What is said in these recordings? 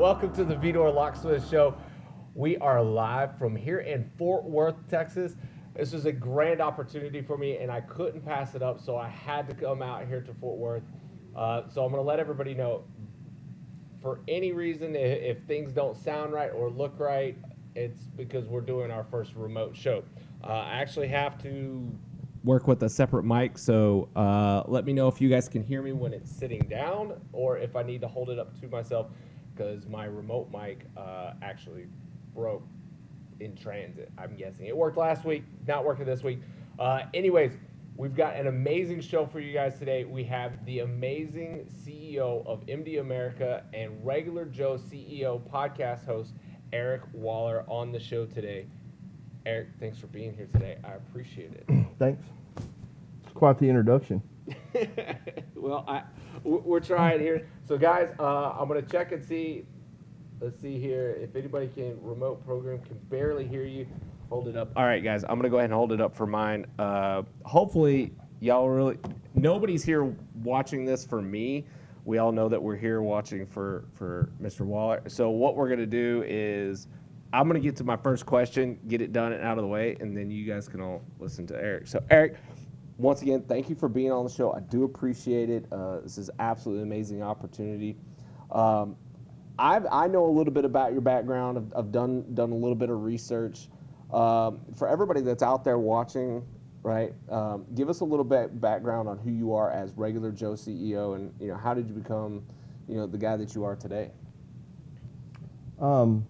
Welcome to the Vidor Locksmith Show. We are live from here in Fort Worth, Texas. This was a grand opportunity for me, and I couldn't pass it up, so I had to come out here to Fort Worth. So I'm going to let everybody know, for any reason, if things don't sound right or look right, it's because we're doing our first remote show. I actually have to work with a separate mic, so let me know if you guys can hear me when it's sitting down or if I need to hold it up to myself, because my remote mic actually broke in transit, I'm guessing. It worked last week, not working this week. Anyways, we've got an amazing show for you guys today. We have the amazing CEO of MD America and Regular Joe CEO podcast host, Eric Waller, on the show today. Eric, thanks for being here today. I appreciate it. Thanks. It's quite the introduction. Well, we're trying here. So, guys, I'm going to check and see. Let's see here. If anybody can remote program, can barely hear you, hold it up. All right, guys, I'm going to go ahead and hold it up for mine. Hopefully, y'all really, nobody's here watching this for me. We all know that we're here watching for Mr. Waller. So what we're going to do is I'm going to get to my first question, get it done and out of the way, and then you guys can all listen to Eric. So, Eric, once again, thank you for being on the show. I do appreciate it. This is absolutely amazing opportunity. I know a little bit about your background. I've done a little bit of research. For everybody that's out there watching, right, give us a little bit background on who you are as Regular Joe CEO, and how did you become the guy that you are today? I'll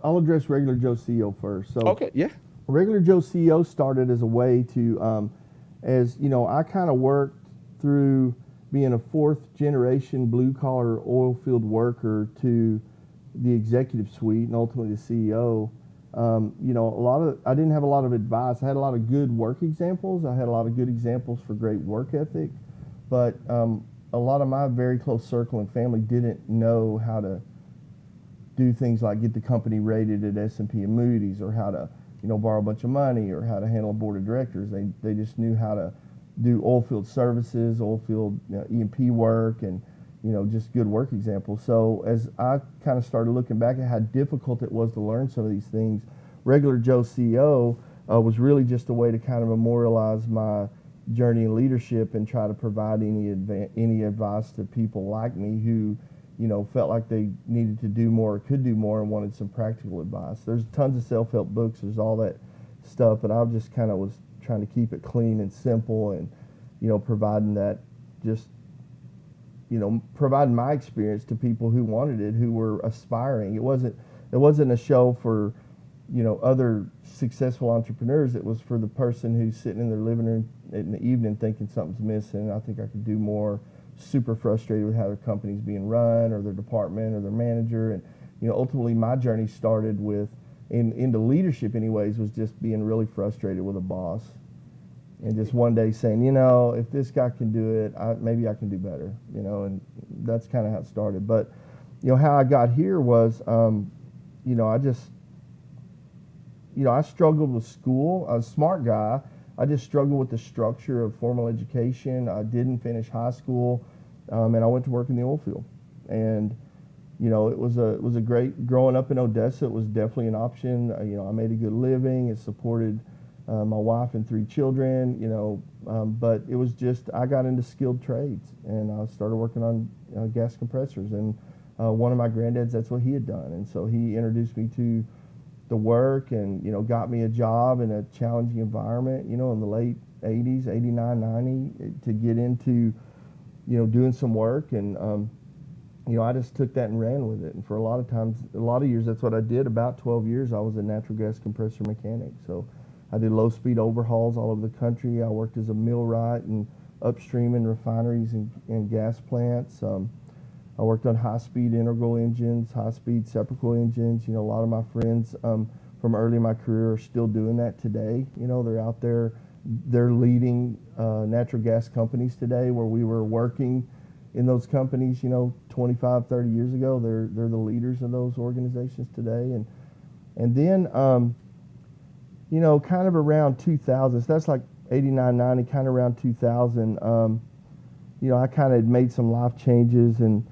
address Regular Joe CEO first. So, okay, yeah. Regular Joe CEO started as a way to, I kind of worked through being a fourth generation blue collar oil field worker to the executive suite and ultimately the CEO. I didn't have a lot of advice. I had a lot of good work examples. I had a lot of good examples for great work ethic, but a lot of my very close circle and family didn't know how to do things like get the company rated at S&P and Moody's, or how to borrow a bunch of money, or how to handle a board of directors. They just knew how to do oil field services, oil field E&P work, and just good work examples. So as I kind of started looking back at how difficult it was to learn some of these things, Regular Joe CEO was really just a way to kind of memorialize my journey in leadership and try to provide any advice to people like me who felt like they needed to do more or could do more and wanted some practical advice. There's tons of self-help books, there's all that stuff, but I just kind of was trying to keep it clean and simple, and providing that, just providing my experience to people who wanted it, who were aspiring. It wasn't a show for other successful entrepreneurs. It was for the person who's sitting in their living room in the evening thinking something's missing. I think I could do more, super frustrated with how their company's being run, or their department, or their manager. And ultimately my journey started with, into leadership anyways, was just being really frustrated with a boss, and just one day saying, if this guy can do it, maybe I can do better, and that's kind of how it started. But how I got here was I struggled with school. I was a smart guy. I just struggled with the structure of formal education. I didn't finish high school, and I went to work in the oil field. And it was a great, growing up in Odessa, it was definitely an option. I made a good living. It supported my wife and 3 children. But it was just, I got into skilled trades, and I started working on gas compressors. And one of my granddads, that's what he had done, and so he introduced me to the work, and got me a job in a challenging environment, in the late 80s, 89, 90, to get into doing some work. And I just took that and ran with it. And for a lot of years, that's what I did. About 12 years, I was a natural gas compressor mechanic. So I did low speed overhauls all over the country. I worked as a millwright and upstream in refineries and gas plants. I worked on high-speed integral engines, high-speed separacle engines. A lot of my friends from early in my career are still doing that today. They're out there. They're leading natural gas companies today, where we were working in those companies, 25, 30 years ago. They're the leaders of those organizations today. And then, kind of around 2000, so that's like 89, 90, kind of around 2000, I kind of made some life changes and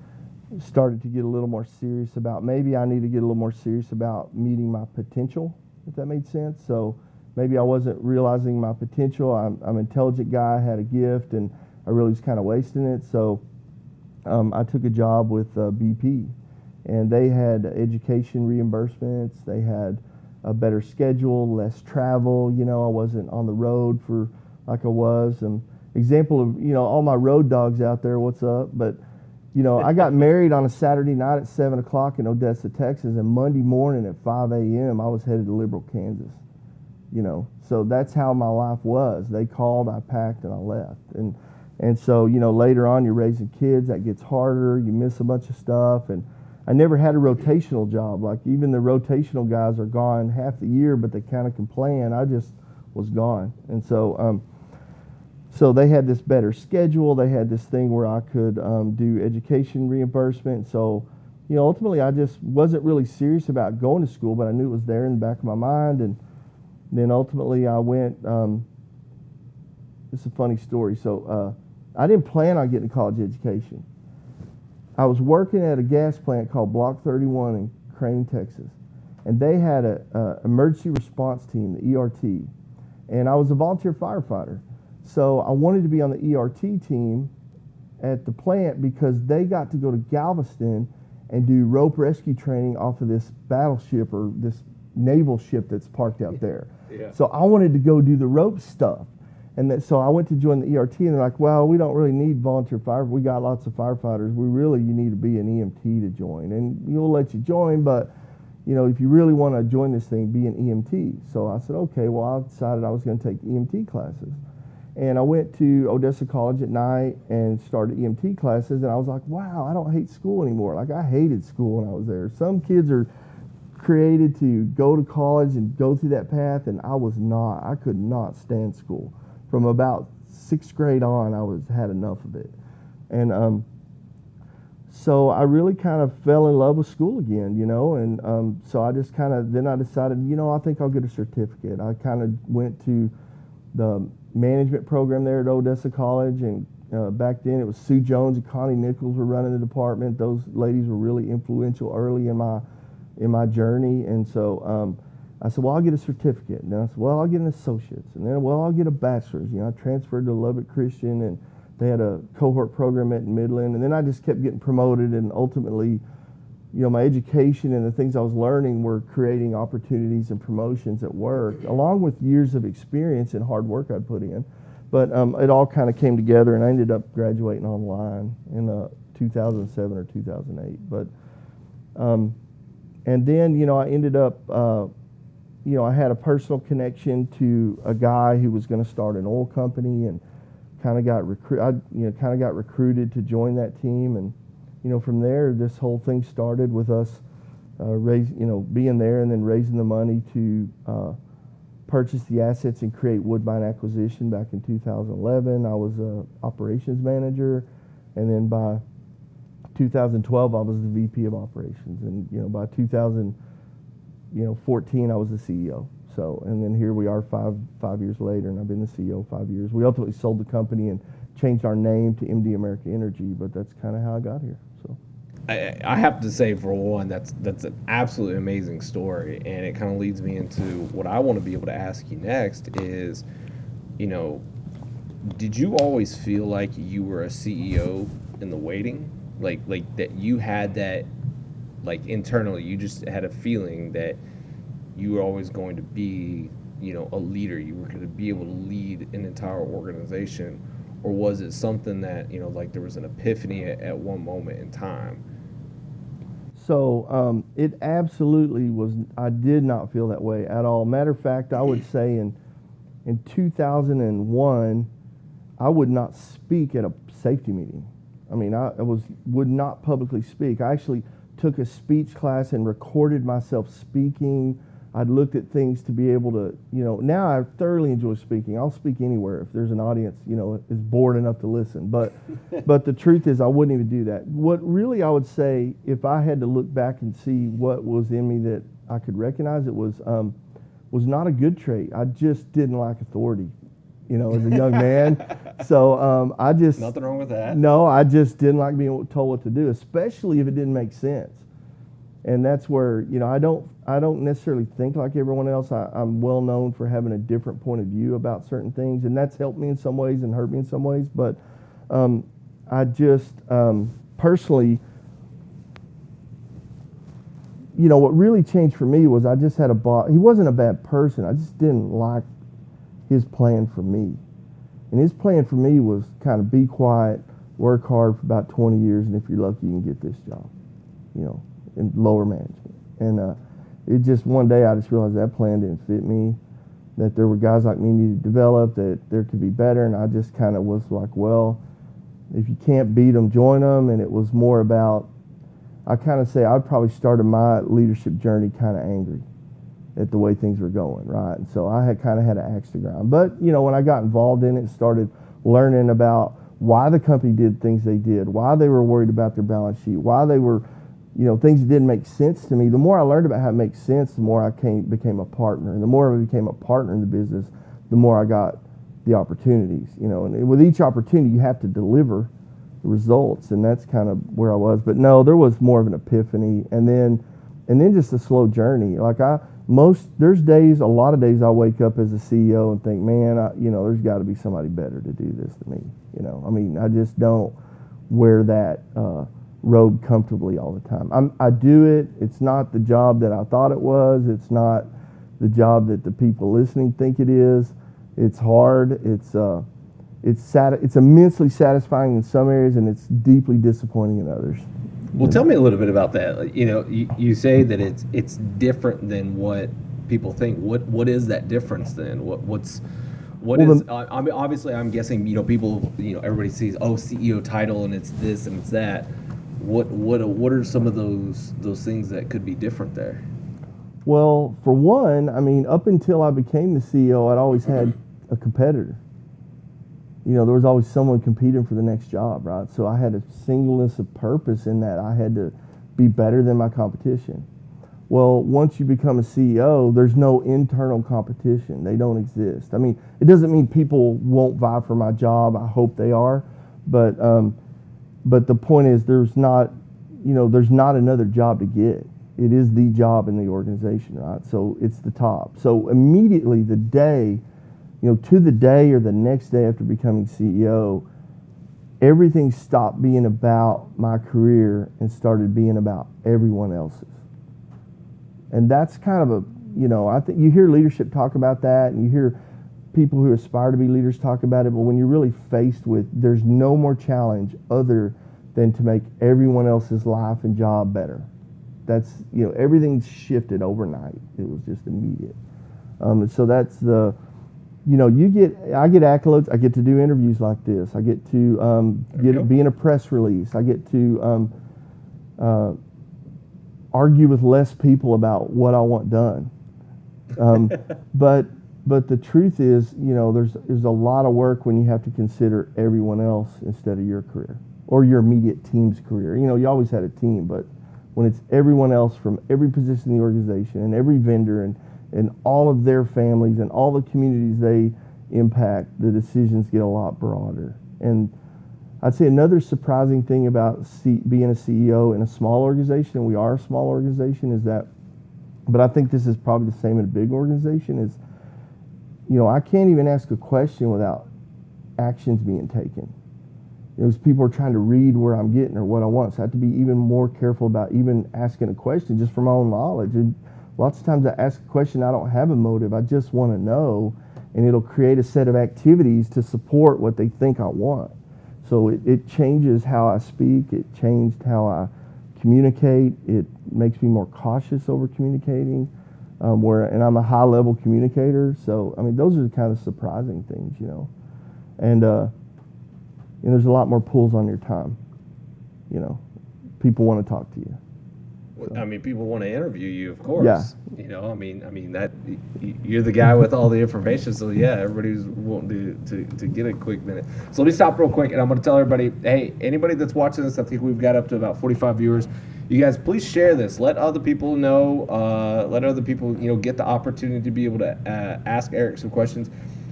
started to get a little more serious about maybe I need to get a little more serious about meeting my potential, if that made sense. So maybe I wasn't realizing my potential. I'm an intelligent guy, I had a gift, and I really was kind of wasting it. So I took a job with BP, and they had education reimbursements. They had a better schedule, less travel. You know, I wasn't on the road for like I was. Example of, you know, all my road dogs out there, what's up? But you know, I got married on a Saturday night at 7 o'clock in Odessa, Texas, and Monday morning at 5 a.m. I was headed to Liberal, Kansas. You know, so that's how my life was. They called, I packed, and I left. And so, you know, later on you're raising kids, that gets harder, you miss a bunch of stuff. And I never had a rotational job. Like, even the rotational guys are gone half the year, but they kind of can plan. I just was gone. And so, so they had this better schedule. They had this thing where I could do education reimbursement. So, you know, ultimately I just wasn't really serious about going to school, but I knew it was there in the back of my mind. And then ultimately I went, it's a funny story. So I didn't plan on getting a college education. I was working at a gas plant called Block 31 in Crane, Texas. And they had a emergency response team, the ERT. And I was a volunteer firefighter. So I wanted to be on the ERT team at the plant because they got to go to Galveston and do rope rescue training off of this battleship or this naval ship that's parked out there. Yeah. So I wanted to go do the rope stuff. And so I went to join the ERT, and they're like, well, we don't really need volunteer firefighters. We got lots of firefighters. You need to be an EMT to join. And we'll let you join, but you know, if you really want to join this thing, be an EMT. So I said, okay, well, I decided I was going to take EMT classes. And I went to Odessa College at night and started EMT classes, and I was like, wow, I don't hate school anymore. Like, I hated school when I was there. Some kids are created to go to college and go through that path, and I was not. I could not stand school. From about 6th grade on, had enough of it. And so I really kind of fell in love with school again, you know, and so I just then I decided, you know, I think I'll get a certificate. I kind of went to the management program there at Odessa College, and back then it was Sue Jones and Connie Nichols were running the department. Those ladies were really influential early in my journey, and so I said, well, I'll get a certificate. And then I said, well, I'll get an associate's, and then, well, I'll get a bachelor's. You know, I transferred to Lubbock Christian, and they had a cohort program at Midland, and then I just kept getting promoted, and ultimately, you know, my education and the things I was learning were creating opportunities and promotions at work, along with years of experience and hard work I'd put in. But it all kind of came together, and I ended up graduating online in 2007 or 2008. But and then, you know, I ended up, you know, I had a personal connection to a guy who was going to start an oil company, and kind of got recruited to join that team. And you know, from there, this whole thing started with us being there and then raising the money to purchase the assets and create Woodbine Acquisition back in 2011. I was a operations manager, and then by 2012, I was the VP of operations, and you know, by 2014, I was the CEO. So, and then here we are five years later, and I've been the CEO 5 years. We ultimately sold the company and changed our name to MD America Energy, but that's kind of how I got here. So, I have to say, for one, that's an absolutely amazing story, and it kind of leads me into what I want to be able to ask you next is, you know, did you always feel like you were a CEO in the waiting, like that you had that, like internally, you just had a feeling that you were always going to be, you know, a leader, you were going to be able to lead an entire organization? Or was it something that, you know, like there was an epiphany at one moment in time? So it absolutely was. I did not feel that way at all. Matter of fact, I would say in 2001, I would not speak at a safety meeting. I mean, I would not publicly speak. I actually took a speech class and recorded myself speaking. I'd looked at things to be able to, you know, now I thoroughly enjoy speaking. I'll speak anywhere if there's an audience, you know, is bored enough to listen. But the truth is, I wouldn't even do that. What really I would say, if I had to look back and see what was in me that I could recognize, it was not a good trait. I just didn't like authority. as a young man. So I just Nothing wrong with that. no, I just didn't like being told what to do, especially if it didn't make sense. And that's where I don't necessarily think like everyone else. I'm well known for having a different point of view about certain things, and that's helped me in some ways and hurt me in some ways. But I just personally, what really changed for me was I just had a boss. He wasn't a bad person. I just didn't like his plan for me. And his plan for me was kind of be quiet, work hard for about 20 years, and if you're lucky, you can get this job, in lower management. And it just one day I just realized that plan didn't fit me, that there were guys like me needed to develop, that there could be better. And I just kind of was like, well, if you can't beat them, join them. And it was more about, I kind of say I probably started my leadership journey kind of angry at the way things were going, right? And so I had kind of had an axe to grind. But, when I got involved in it, started learning about why the company did things they did, why they were worried about their balance sheet, why they were, things that didn't make sense to me. The more I learned about how it makes sense, the more I became a partner. And the more I became a partner in the business, the more I got the opportunities, And with each opportunity, you have to deliver the results, and that's kind of where I was. But no, there was more of an epiphany, and then just a slow journey. Like there's days, a lot of days I wake up as a CEO and think, man, there's got to be somebody better to do this than me. I just don't wear that robe comfortably all the time. I do it. It's not the job that I thought it was. It's not the job that the people listening think it is. It's hard. It's immensely satisfying in some areas, and it's deeply disappointing in others. Well, tell me a little bit about that. You say that it's different than what people think. What is that difference then? I mean, obviously, I'm guessing people, everybody sees CEO title and it's this and it's that. What are some of those things that could be different there? Well, for one, up until I became the CEO, I'd always had a competitor. There was always someone competing for the next job, right? So I had a singleness of purpose in that I had to be better than my competition. Well, once you become a CEO, there's no internal competition. They don't exist. It doesn't mean people won't vie for my job. I hope they are. But the point is there's not another job to get. It is the job in the organization, right? So it's the top. So immediately the day, to the day or the next day after becoming CEO, everything stopped being about my career and started being about everyone else's. And that's kind of I think you hear leadership talk about that, and you hear people who aspire to be leaders talk about it, but when you're really faced with, there's no more challenge other than to make everyone else's life and job better. That's, everything's shifted overnight. It was just immediate. So that's the, I get accolades. I get to do interviews like this. I get to be in a press release. I get to argue with less people about what I want done. But the truth is, there's a lot of work when you have to consider everyone else instead of your career or your immediate team's career. You always had a team, but when it's everyone else from every position in the organization and every vendor and all of their families and all the communities they impact, the decisions get a lot broader. And I'd say another surprising thing about being a CEO in a small organization, and we are a small organization, is that, but I think this is probably the same in a big organization, is, I can't even ask a question without actions being taken. As people are trying to read where I'm getting or what I want, so I have to be even more careful about even asking a question just for my own knowledge. And lots of times I ask a question, I don't have a motive, I just want to know, and it'll create a set of activities to support what they think I want. So it changes how I speak, it changed how I communicate, it makes me more cautious over communicating, and I'm a high-level communicator, so, those are the kind of surprising things, And there's a lot more pulls on your time, People want to talk to you. So. People want to interview you, of course. Yeah. That you're the guy with all the information. So yeah, everybody's wanting to get a quick minute. So let me stop real quick, and I'm going to tell everybody, hey, anybody that's watching this, I think we've got up to about 45 viewers. You guys, please share this. Let other people know. Let other people, get the opportunity to be able to ask Eric some questions.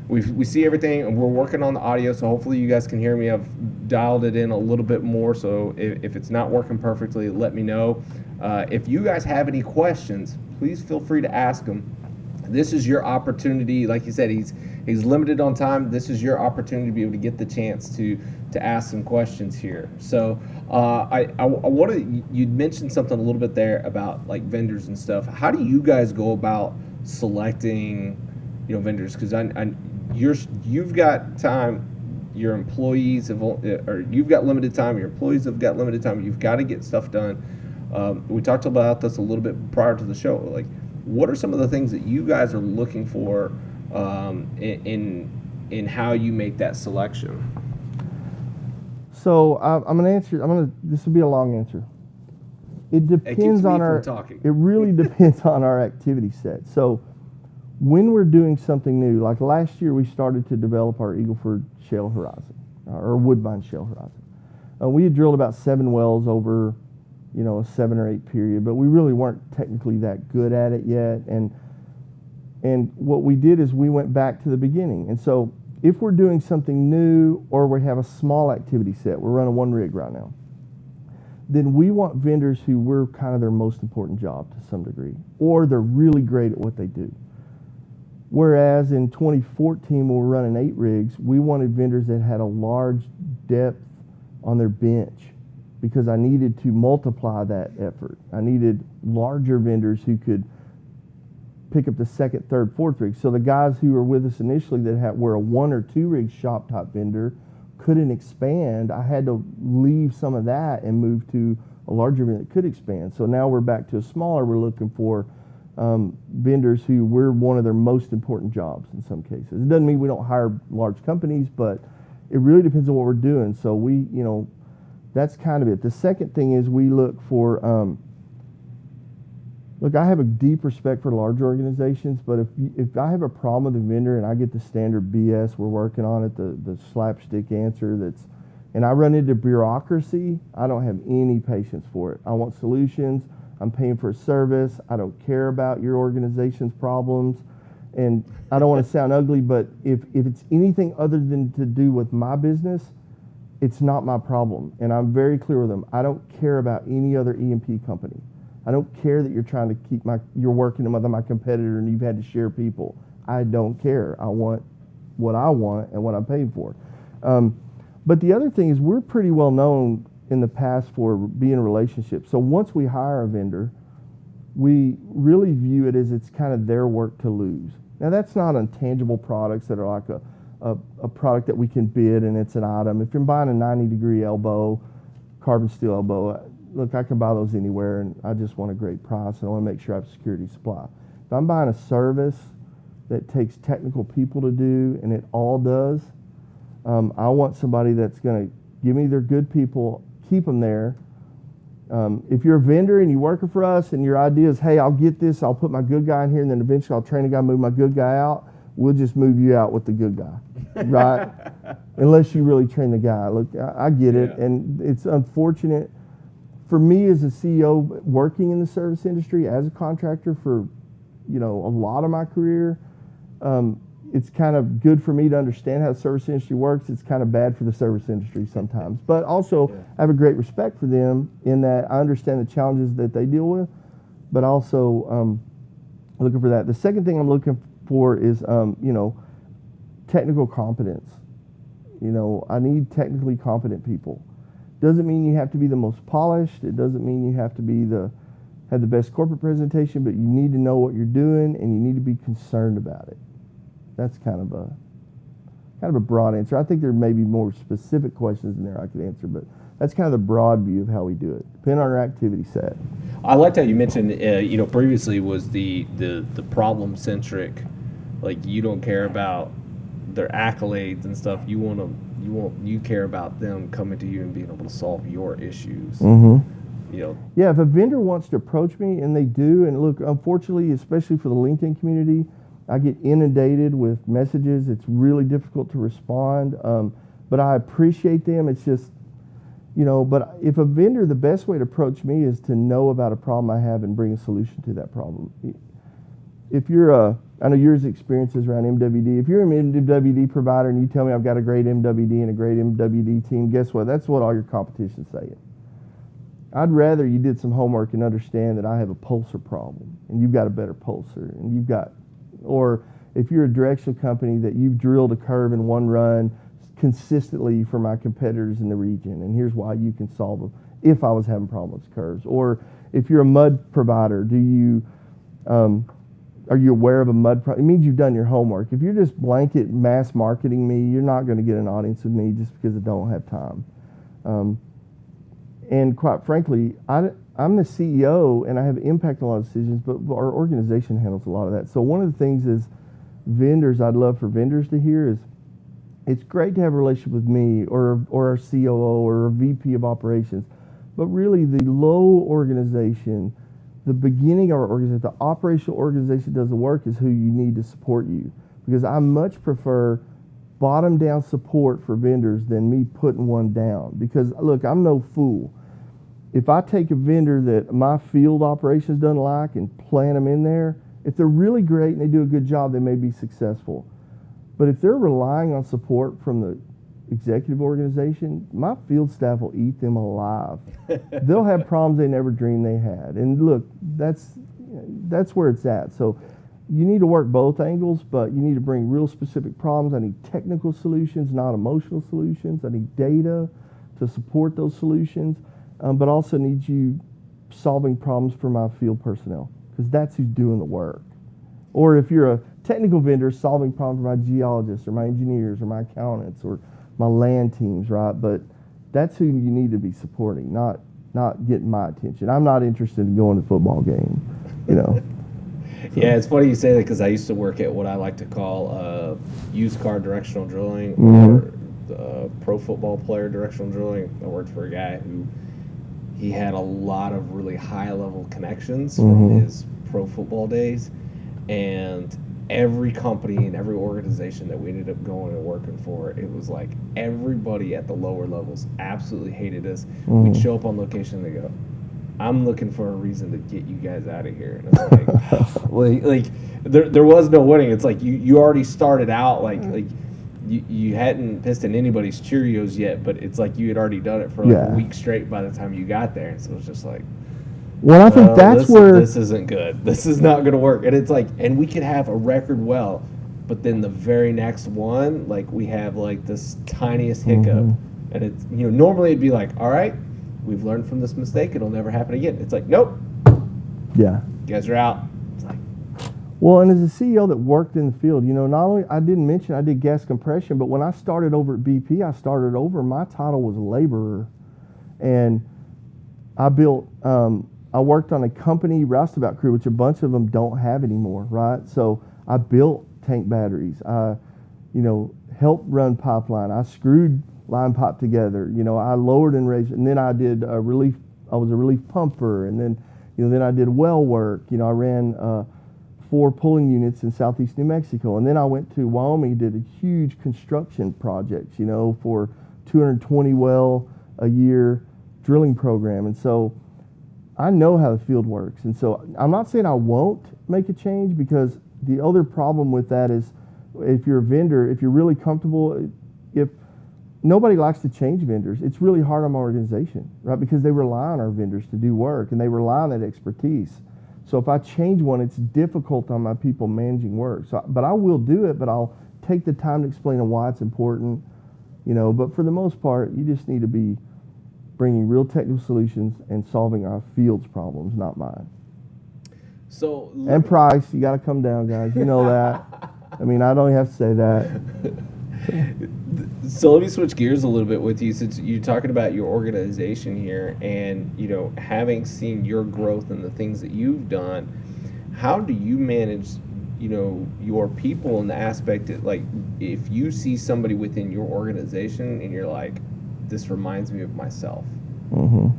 we see everything, and we're working on the audio, so hopefully you guys can hear me. I've dialed it in a little bit more, so if it's not working perfectly, let me know. If you guys have any questions, please feel free to ask them. This is your opportunity. Like you said, he's limited on time. This is your opportunity to be able to get the chance to ask some questions here. So I wanted, you'd mentioned something a little bit there about like vendors and stuff. How do you guys go about selecting, vendors? Because you've got time, your employees have, or you've got limited time, your employees have got limited time. You've got to get stuff done. We talked about this a little bit prior to the show. Like, what are some of the things that you guys are looking for in how you make that selection? So I'm gonna answer. This will be a long answer. It depends on our. Talking. It really depends on our activity set. So when we're doing something new, like last year, we started to develop our Eagleford Shale Horizon, or Woodbine Shale Horizon. We had drilled about 7 wells over, a 7 or 8 period, but we really weren't technically that good at it yet. And what we did is we went back to the beginning. And so if we're doing something new or we have a small activity set, we're running 1 rig right now, then we want vendors who we're kind of their most important job to some degree, or they're really great at what they do. Whereas in 2014, when we were running 8 rigs, we wanted vendors that had a large depth on their bench, because I needed to multiply that effort. I needed larger vendors who could pick up the 2nd, 3rd, 4th rig. So the guys who were with us initially that were a 1 or 2 rig shop type vendor couldn't expand. I had to leave some of that and move to a larger vendor that could expand. So now we're back to a smaller. We're looking for vendors who we're one of their most important jobs in some cases. It doesn't mean we don't hire large companies, but it really depends on what we're doing. So we, that's kind of it. The second thing is we look for, I have a deep respect for large organizations, but if I have a problem with a vendor and I get the standard BS, we're working on it, the slapstick answer and I run into bureaucracy, I don't have any patience for it. I want solutions. I'm paying for a service. I don't care about your organization's problems. And I don't want to sound ugly, but if it's anything other than to do with my business, it's not my problem. And I'm very clear with them. I don't care about any other E&P company. I don't care that you're trying to you're working with my competitor and you've had to share people. I don't care. I want what I want and what I'm paid for. But the other thing is we're pretty well known in the past for being relationships. So once we hire a vendor, we really view it as it's kind of their work to lose. Now that's not intangible products that are like a product that we can bid and it's an item. If you're buying a 90-degree elbow, carbon steel elbow, look, I can buy those anywhere and I just want a great price and I want to make sure I have security supply. If I'm buying a service that takes technical people to do and it all does, I want somebody that's going to give me their good people, keep them there. If you're a vendor and you're working for us and your idea is, hey, I'll get this, I'll put my good guy in here and then eventually I'll train a guy, move my good guy out, we'll just move you out with the good guy, right? Unless you really train the guy. Look, I get it, and it's unfortunate. For me as a CEO working in the service industry as a contractor for, a lot of my career, it's kind of good for me to understand how the service industry works. It's kind of bad for the service industry sometimes. But also, I have a great respect for them in that I understand the challenges that they deal with, but also looking for that. The second thing I'm looking for is, technical competence. I need technically competent people. Doesn't mean you have to be the most polished. It doesn't mean you have to have the best corporate presentation, but you need to know what you're doing and you need to be concerned about it. That's kind of a broad answer. I think there may be more specific questions in there I could answer, but that's kind of the broad view of how we do it, depending on our activity set. I liked how you mentioned, previously was the problem centric, like you don't care about their accolades and stuff. You care about them coming to you and being able to solve your issues. Mm-hmm. Yeah, if a vendor wants to approach me, and they do, and look, unfortunately, especially for the LinkedIn community, I get inundated with messages. It's really difficult to respond, but I appreciate them. It's just, but if a vendor, the best way to approach me is to know about a problem I have and bring a solution to that problem. if you're I know yours experiences around MWD. If you're an MWD provider and you tell me I've got a great MWD and a great MWD team, guess what? That's what all your competition's saying. I'd rather you did some homework and understand that I have a pulsar problem and you've got a better pulsar and you've got, or if you're a directional company that you've drilled a curve in one run consistently for my competitors in the region, and here's why you can solve them if I was having problems with curves. Or if you're a mud provider, are you aware of a mud problem? It means you've done your homework. If you're just blanket mass marketing me, you're not going to get an audience with me just because I don't have time. And quite frankly, I'm the CEO and I have impact on a lot of decisions, but our organization handles a lot of that. So one of the things is vendors, I'd love for vendors to hear is, it's great to have a relationship with me or our COO or our VP of operations, but really the low organization, the beginning of our organization, the operational organization does the work is who you need to support you. Because I much prefer bottom down support for vendors than me putting one down. Because look, I'm no fool. If I take a vendor that my field operations doesn't like and plant them in there, if they're really great and they do a good job, they may be successful. But if they're relying on support from the executive organization, my field staff will eat them alive. They'll have problems they never dreamed they had. And look, that's where it's at. So you need to work both angles, but you need to bring real specific problems. I need technical solutions, not emotional solutions. I need data to support those solutions, but also need you solving problems for my field personnel, because that's who's doing the work. Or if you're a technical vendor, solving problems for my geologists or my engineers or my accountants or my land teams, right? But that's who you need to be supporting, not getting my attention. I'm not interested in going to a football game, So. Yeah, it's funny you say that because I used to work at what I like to call used car directional drilling or pro football player directional drilling. I worked for a guy who he had a lot of really high level connections from his pro football days, and every company and every organization that we ended up going and working for, it was like everybody at the lower levels absolutely hated us. We'd show up on location and they go, I'm looking for a reason to get you guys out of here. And it's like, there was no winning. It's like you already started out like you hadn't pissed in anybody's Cheerios yet, but it's like you had already done it for like a week straight by the time you got there. And so it was just like, well, I think that's where this isn't good. This is not going to work. And it's like, and we could have a record well, but then the very next one, like we have like this tiniest hiccup, and it's normally it'd be like, all right, we've learned from this mistake. It'll never happen again. It's like, nope. Yeah. You guys are out. It's like, well, and as a CEO that worked in the field, not only I didn't mention I did gas compression, but when I started over at BP, my title was laborer, and I built. I worked on a company roustabout crew, which a bunch of them don't have anymore, right? So I built tank batteries. I, helped run pipeline. I screwed line pipe together. I lowered and raised, and then I did relief. I was a relief pumper, and then, then I did well work. I ran 4 pulling units in southeast New Mexico, and then I went to Wyoming, did a huge construction projects, for 220 well a year drilling program, and so I know how the field works. And so I'm not saying I won't make a change, because the other problem with that is if you're a vendor, if you're really comfortable, if nobody likes to change vendors, it's really hard on my organization, right? Because they rely on our vendors to do work and they rely on that expertise. So if I change one, it's difficult on my people managing work. So, but I will do it, but I'll take the time to explain why it's important, but for the most part, you just need to be bringing real technical solutions and solving our field's problems, not mine. So and price, you got to come down, guys. You know that. I mean, I don't have to say that. So let me switch gears a little bit with you, since you're talking about your organization here, and having seen your growth and the things that you've done. How do you manage, your people in the aspect that, like, if you see somebody within your organization and you're like, this reminds me of myself.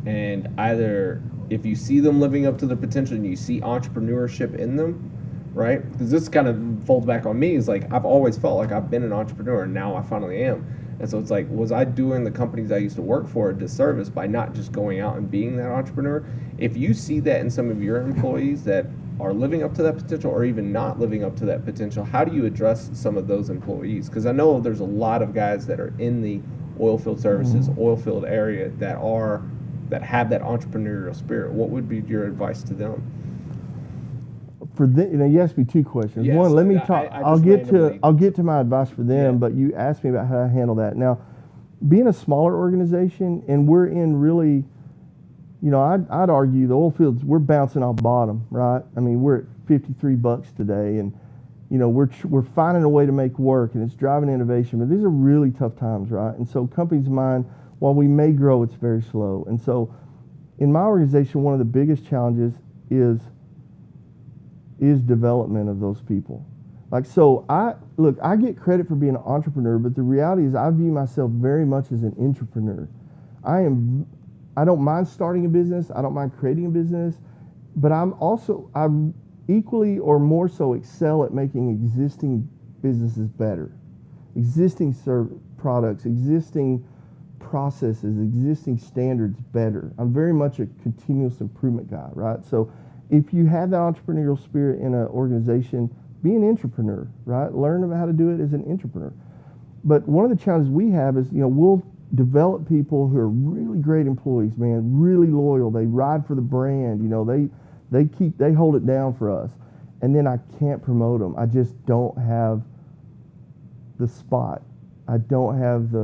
And either if you see them living up to their potential and you see entrepreneurship in them, right? Because this kind of folds back on me. Is like, I've always felt like I've been an entrepreneur, and now I finally am. And so it's like, was I doing the companies I used to work for a disservice by not just going out and being that entrepreneur? If you see that in some of your employees, that are living up to that potential or even not living up to that potential, how do you address some of those employees? Because I know there's a lot of guys that are in the oil field services, oil field area that have that entrepreneurial spirit. What would be your advice to them? You asked me two questions. Yes, One, let me I talk. just I'll get to my advice for them. Yeah. But you asked me about how I handle that. Now, being a smaller organization, and we're in really, I'd argue the oil fields, we're bouncing off bottom, right? I mean, we're at $53 today, and we're finding a way to make work, and it's driving innovation. But these are really tough times, right? And so companies of mine, while we may grow, it's very slow. And so, in my organization, one of the biggest challenges is development of those people. I get credit for being an entrepreneur, but the reality is I view myself very much as an entrepreneur. I don't mind starting a business. I don't mind creating a business, but I'm equally or more so excel at making existing businesses better, existing products, existing processes, existing standards better. I'm very much a continuous improvement guy, right? So if you have that entrepreneurial spirit in an organization, be an entrepreneur, right? Learn about how to do it as an entrepreneur. But one of the challenges we have is, we'll develop people who are really great employees, man, really loyal. They ride for the brand, they hold it down for us. And then I can't promote them. I just don't have the spot. I don't have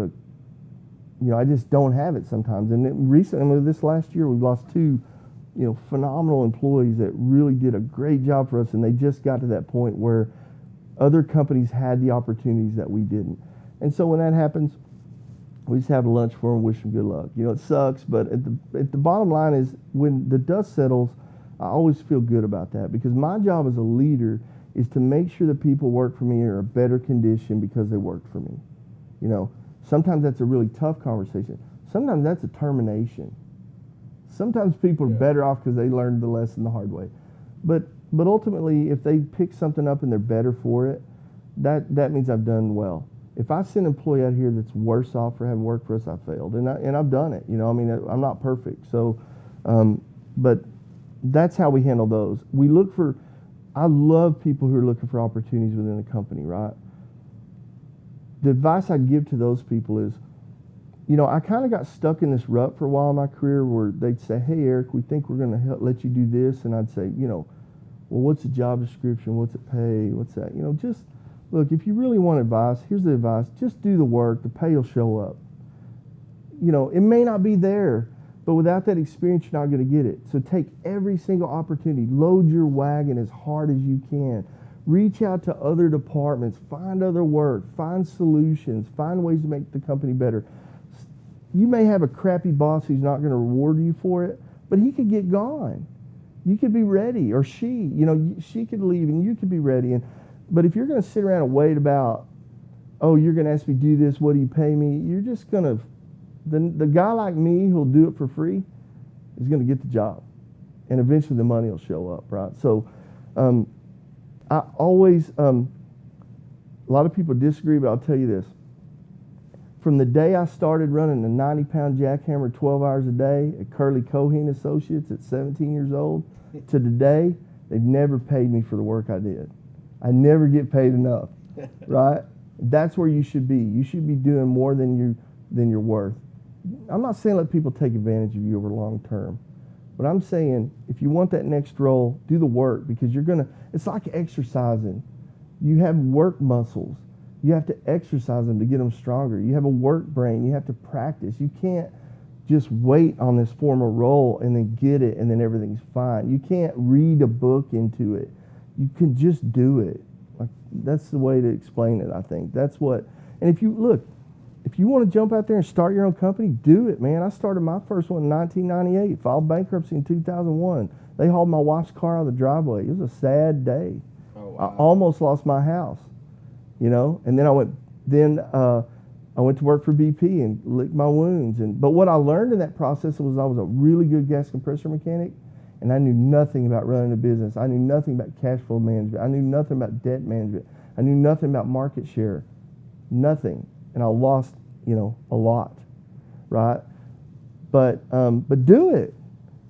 I just don't have it sometimes. And recently, this last year, we've lost two phenomenal employees that really did a great job for us, and they just got to that point where other companies had the opportunities that we didn't. And so when that happens, we just have lunch for them, wish them good luck. It sucks, but at the bottom line is when the dust settles, I always feel good about that, because my job as a leader is to make sure that people work for me are in a better condition because they worked for me. Sometimes that's a really tough conversation. Sometimes that's a termination. Sometimes people are better off because they learned the lesson the hard way. But ultimately, if they pick something up and they're better for it, that means I've done well. If I send an employee out here that's worse off for having worked for us, I failed. And I've done it. I'm not perfect. So, but that's how we handle those. I love people who are looking for opportunities within the company, right? The advice I'd give to those people is, I kind of got stuck in this rut for a while in my career where they'd say, hey, Eric, we think we're going to let you do this. And I'd say, well, what's the job description? What's it pay? What's that? Just look, if you really want advice, here's the advice. Just do the work. The pay will show up. It may not be there, but without that experience, you're not going to get it. So take every single opportunity. Load your wagon as hard as you can. Reach out to other departments. Find other work. Find solutions. Find ways to make the company better. You may have a crappy boss who's not going to reward you for it, but he could get gone. You could be ready, or she could leave and you could be ready. But if you're going to sit around and wait about, oh, you're going to ask me to do this, what do you pay me? You're just going to, the guy like me who'll do it for free is going to get the job. And eventually the money will show up, right? So I always, a lot of people disagree, but I'll tell you this. From the day I started running a 90-pound jackhammer 12 hours a day at Curly Cohen Associates at 17 years old to today, they've never paid me for the work I did. I never get paid enough, right? That's where you should be. You should be doing more than you're worth. I'm not saying let people take advantage of you over long term, but I'm saying if you want that next role, do the work, because it's like exercising. You have work muscles. You have to exercise them to get them stronger. You have a work brain. You have to practice. You can't just wait on this formal role and then get it and then everything's fine. You can't read a book into it. You can just do it. That's the way to explain it, I think. And if you want to jump out there and start your own company, do it, man. I started my first one in 1998, filed bankruptcy in 2001. They hauled my wife's car out of the driveway. It was a sad day. Oh, wow. I almost lost my house. And then I went to work for BP and licked my wounds. But what I learned in that process was I was a really good gas compressor mechanic, and I knew nothing about running a business. I knew nothing about cash flow management. I knew nothing about debt management. I knew nothing about market share. Nothing. And I lost, a lot, right? But do it.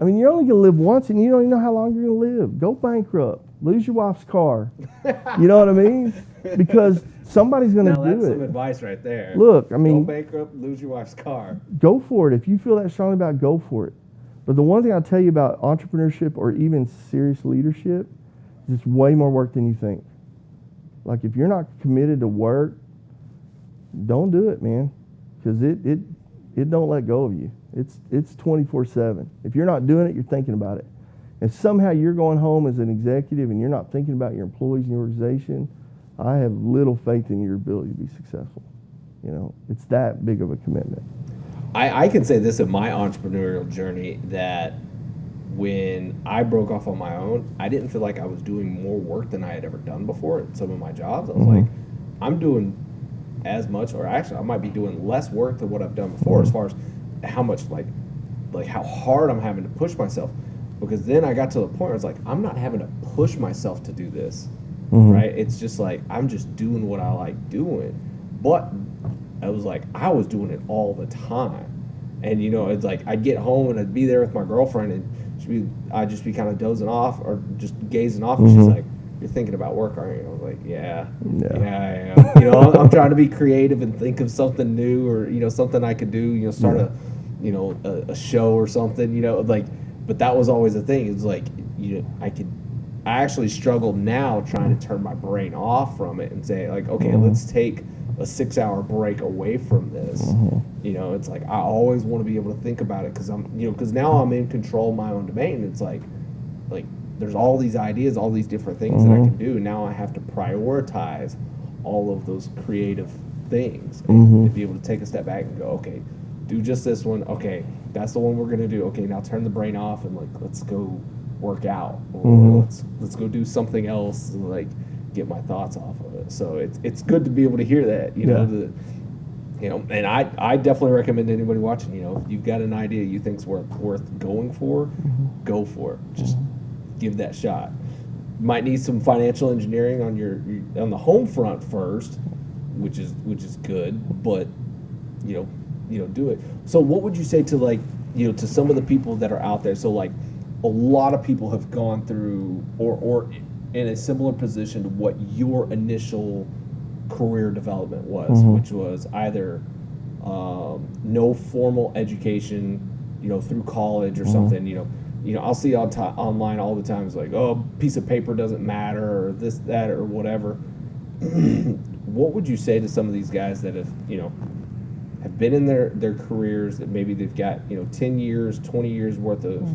I mean, you're only going to live once, and you don't even know how long you're going to live. Go bankrupt. Lose your wife's car. You know what I mean? Because somebody's going to Now do that's it. some advice right there. Look, I Go mean, bankrupt, lose your wife's car. go for it. If you feel that strongly about it, go for it. But the one thing I'll tell you about entrepreneurship or even serious leadership is it's way more work than you think. Like, if you're not committed to work, don't do it, man, because it don't let go of you. It's 24/7. If you're not doing it, you're thinking about it. And somehow you're going home as an executive and you're not thinking about your employees and your organization, I have little faith in your ability to be successful. You know, it's that big of a commitment. I can say this in my entrepreneurial journey, that when I broke off on my own, I didn't feel like I was doing more work than I had ever done before at some of my jobs. I was like, I'm doing as much, or actually I might be doing less work than what I've done before, as far as how much like how hard I'm having to push myself. Because then I got to the point where I was like, I'm not having to push myself to do this, right? It's just like, I'm just doing what I like doing. But I was like, I was doing it all the time. And, you know, it's like, I'd get home and I'd be there with my girlfriend, and I'd just be kind of dozing off or just gazing off. And she's like, you're thinking about work, aren't you? I was like, yeah, I am. You know, I'm trying to be creative and think of something new, or, you know, something I could do, you know, start a show or something, you know, like, but that was always the thing. It's like, you know, I actually struggle now trying to turn my brain off from it and say, like, okay, let's take a 6-hour break away from this. You know, it's like, I always want to be able to think about it, because because now I'm in control of my own domain. It's like there's all these ideas, all these different things that I can do. And now I have to prioritize all of those creative things and to be able to take a step back and go, okay, do just this one. Okay, that's the one we're gonna do. Okay, now turn the brain off and, like, let's go work out, or let's go do something else and, like, get my thoughts off of it. So it's good to be able to hear that, you know, and I definitely recommend anybody watching, you know, if you've got an idea you think's worth going for, go for it. Just give that shot. Might need some financial engineering on the home front first, which is good, but you know, do it. So what would you say to, like, you know, to some of the people that are out there? So, like, a lot of people have gone through or in a similar position to what your initial career development was, which was either no formal education, you know, through college or something. You know, I'll see online all the time. It's like, oh, a piece of paper doesn't matter, or this, that, or whatever. What would you say to some of these guys that have been in their careers, that maybe they've got, you know, 10 years, 20 years worth of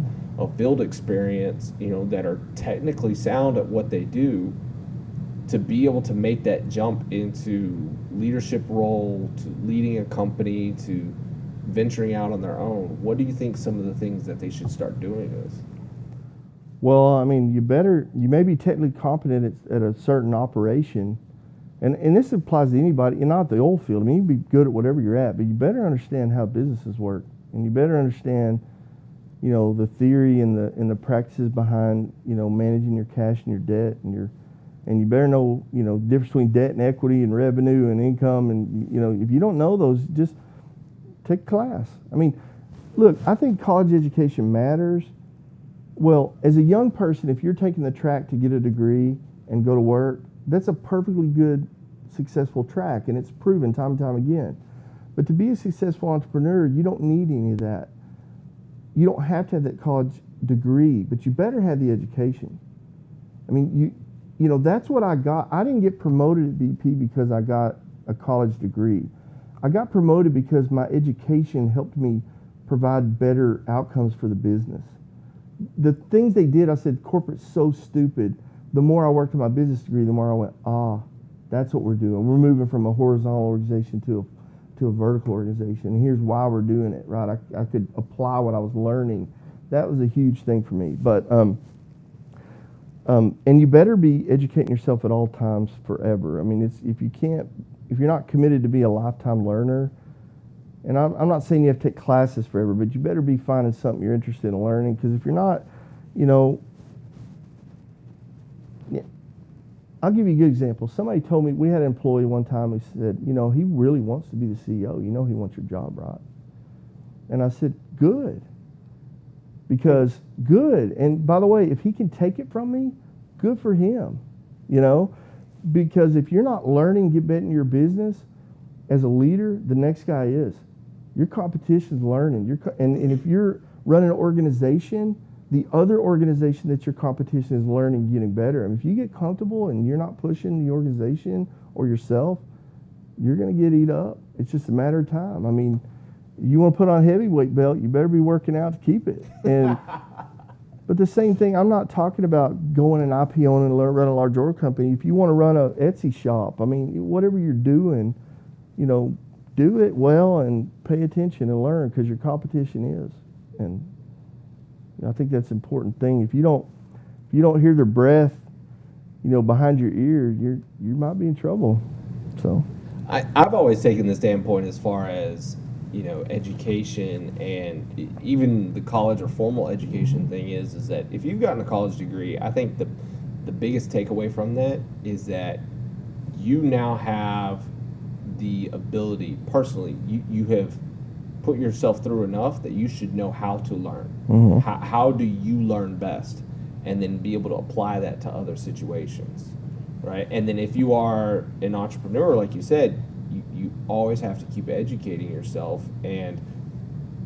field experience, you know, that are technically sound at what they do, to be able to make that jump into leadership role, to leading a company, to venturing out on their own? What do you think some of the things that they should start doing is? Well, I mean, you may be technically competent at a certain operation, and this applies to anybody, and not the oil field. I mean, you can be good at whatever you're at, but you better understand how businesses work, and you better understand, you know, the theory and the practices behind, you know, managing your cash and your debt, and you better know, you know, the difference between debt and equity and revenue and income, and, you know, if you don't know those, just take a class. I mean, look, I think college education matters. Well, as a young person, if you're taking the track to get a degree and go to work, that's a perfectly good, successful track, and it's proven time and time again. But to be a successful entrepreneur, you don't need any of that. You don't have to have that college degree, but you better have the education. I mean, you know, that's what I got. I didn't get promoted at BP because I got a college degree. I got promoted because my education helped me provide better outcomes for the business. The things they did, I said, corporate's so stupid. The more I worked on my business degree, the more I went, that's what we're doing. We're moving from a horizontal organization to a vertical organization. And here's why we're doing it, right? I could apply what I was learning. That was a huge thing for me. But and you better be educating yourself at all times forever. I mean, if you're not committed to be a lifetime learner, and I'm not saying you have to take classes forever, but you better be finding something you're interested in learning, because if you're not, you know, I'll give you a good example. Somebody told me, we had an employee one time who said, you know, he really wants to be the CEO. You know, he wants your job, right? And I said, good. because good. And by the way, if he can take it from me, good for him, you know, because if you're not learning, get better in your business as a leader, the next guy is. Your competition's learning. And if you're running an organization, the other organization that your competition is learning, getting better. And if you get comfortable and you're not pushing the organization or yourself, you're going to get eat up. It's just a matter of time. I mean, you want to put on a heavyweight belt, you better be working out to keep it. And but the same thing, I'm not talking about going and IPOing and run a large oil company. If you want to run a Etsy shop, I mean, whatever you're doing, you know, do it well and pay attention and learn, because your competition is. And I think that's an important thing. If you don't hear their breath, you know, behind your ear, you might be in trouble. So I've always taken the standpoint as far as, you know, education and even the college or formal education thing is that if you've gotten a college degree, I think the biggest takeaway from that is that you now have the ability, personally, you have put yourself through enough that you should know how to learn. Mhm. How do you learn best? And then be able to apply that to other situations, right? And then if you are an entrepreneur, like you said, you always have to keep educating yourself, and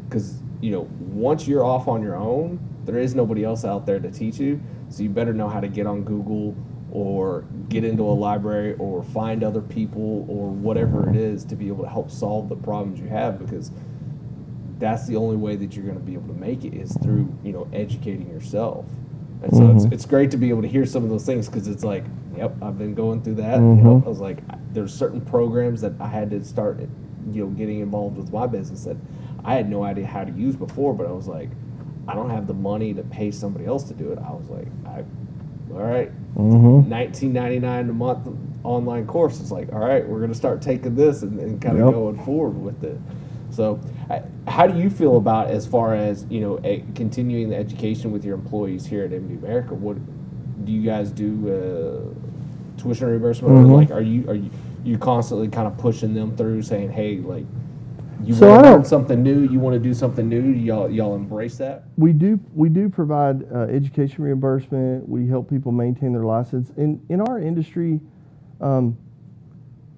because, you know, once you're off on your own, there is nobody else out there to teach you, so you better know how to get on Google or get into a library or find other people or whatever it is to be able to help solve the problems you have, because that's the only way that you're going to be able to make it is through, you know, educating yourself. And so it's great to be able to hear some of those things, because it's like, yep, I've been going through that. You know, I was like, there's certain programs that I had to start, you know, getting involved with my business that I had no idea how to use before, but I was like, I don't have the money to pay somebody else to do it. I was like, all right, $19.99 a month online course. It's like, all right, we're going to start taking this and kind of going forward with it. So how do you feel about, as far as, you know, continuing the education with your employees here at MD America? What do you guys do? Tuition reimbursement, or like are you constantly kind of pushing them through, saying, hey, like, you want to learn something new, you want to do something new, y'all embrace that? We do provide education reimbursement. We help people maintain their license. In our industry,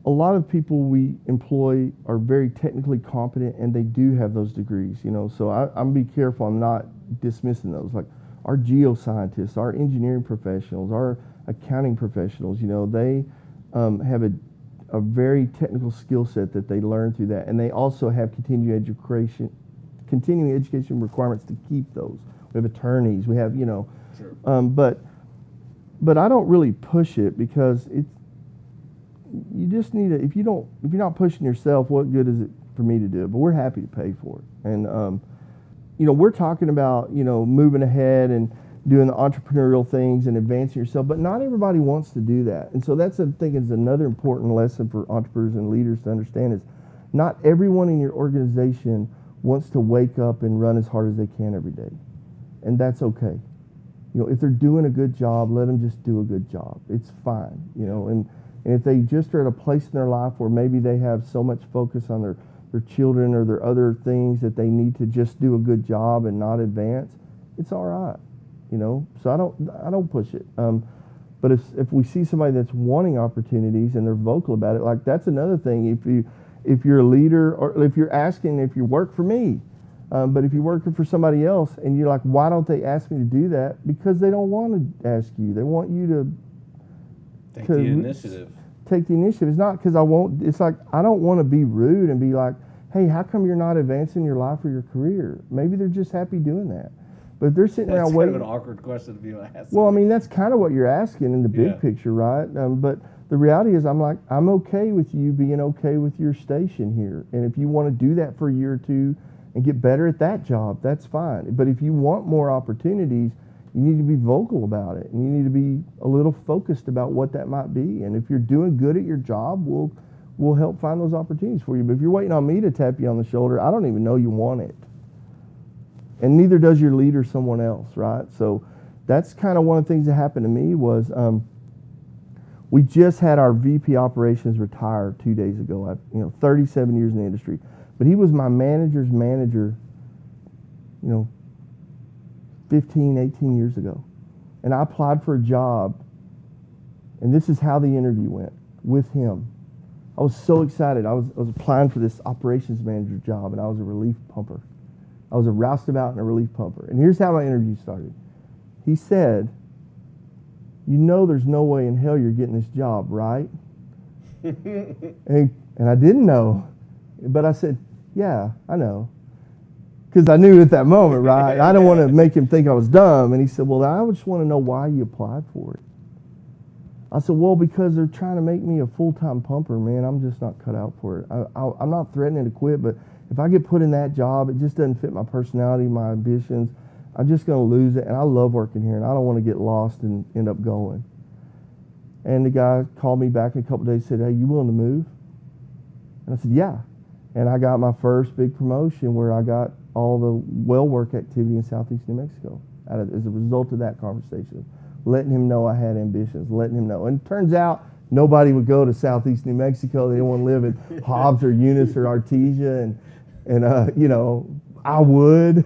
a lot of people we employ are very technically competent, and they do have those degrees, you know. So I'm be careful. I'm not dismissing those. Like our geoscientists, our engineering professionals, our accounting professionals, you know, they have a very technical skill set that they learn through that, and they also have continuing education requirements to keep those. We have attorneys. We have, you know, but I don't really push it, because it's, you just need to, if you're not pushing yourself, what good is it for me to do it? But we're happy to pay for it. And, you know, we're talking about, you know, moving ahead and doing the entrepreneurial things and advancing yourself, but not everybody wants to do that. And so that's, I think, is another important lesson for entrepreneurs and leaders to understand, is not everyone in your organization wants to wake up and run as hard as they can every day. And that's okay. You know, if they're doing a good job, let them just do a good job. It's fine, you know, and if they just are at a place in their life where maybe they have so much focus on their children or their other things that they need to just do a good job and not advance, it's all right, you know. So I don't push it. But if we see somebody that's wanting opportunities and they're vocal about it, like that's another thing. If you're a leader, or if you're asking if you work for me, but if you're working for somebody else and you're like, why don't they ask me to do that? Because they don't want to ask you. They want you to take the initiative. Take the initiative. It's not because I won't. It's like, I don't want to be rude and be like, hey, how come you're not advancing your life or your career? Maybe they're just happy doing that. But if they're sitting around waiting. That's kind of an awkward question to be asked. Well, I mean, that's kind of what you're asking in the big picture, right? But the reality is, I'm like, I'm okay with you being okay with your station here. And if you want to do that for a year or two and get better at that job, that's fine. But if you want more opportunities, you need to be vocal about it, and you need to be a little focused about what that might be. And if you're doing good at your job, we'll help find those opportunities for you. But if you're waiting on me to tap you on the shoulder, I don't even know you want it. And neither does your leader, someone else, right? So that's kind of one of the things that happened to me was we just had our VP operations retire 2 days ago. 37 years in the industry. But he was my manager's manager, 15, 18 years ago. And I applied for a job, and this is how the interview went with him. I was so excited. I was applying for this operations manager job, and I was a relief pumper. I was a roustabout and a relief pumper. And here's how my interview started. He said, "You know there's no way in hell you're getting this job, right?" and I didn't know. But I said, "Yeah, I know." Because I knew at that moment, right? I don't want to make him think I was dumb. And he said, "Well, I just want to know why you applied for it." I said, "Well, because they're trying to make me a full-time pumper, man. I'm just not cut out for it. I'm not threatening to quit, but if I get put in that job, it just doesn't fit my personality, my ambitions. I'm just going to lose it. And I love working here, and I don't want to get lost and end up going." And the guy called me back in a couple of days and said, "Hey, you willing to move?" And I said, "Yeah." And I got my first big promotion where I got all the well work activity in southeast New Mexico as a result of that conversation. Letting him know I had ambitions, letting him know. And it turns out nobody would go to southeast New Mexico. They didn't want to live in Hobbs or Eunice or Artesia. And you know, I would.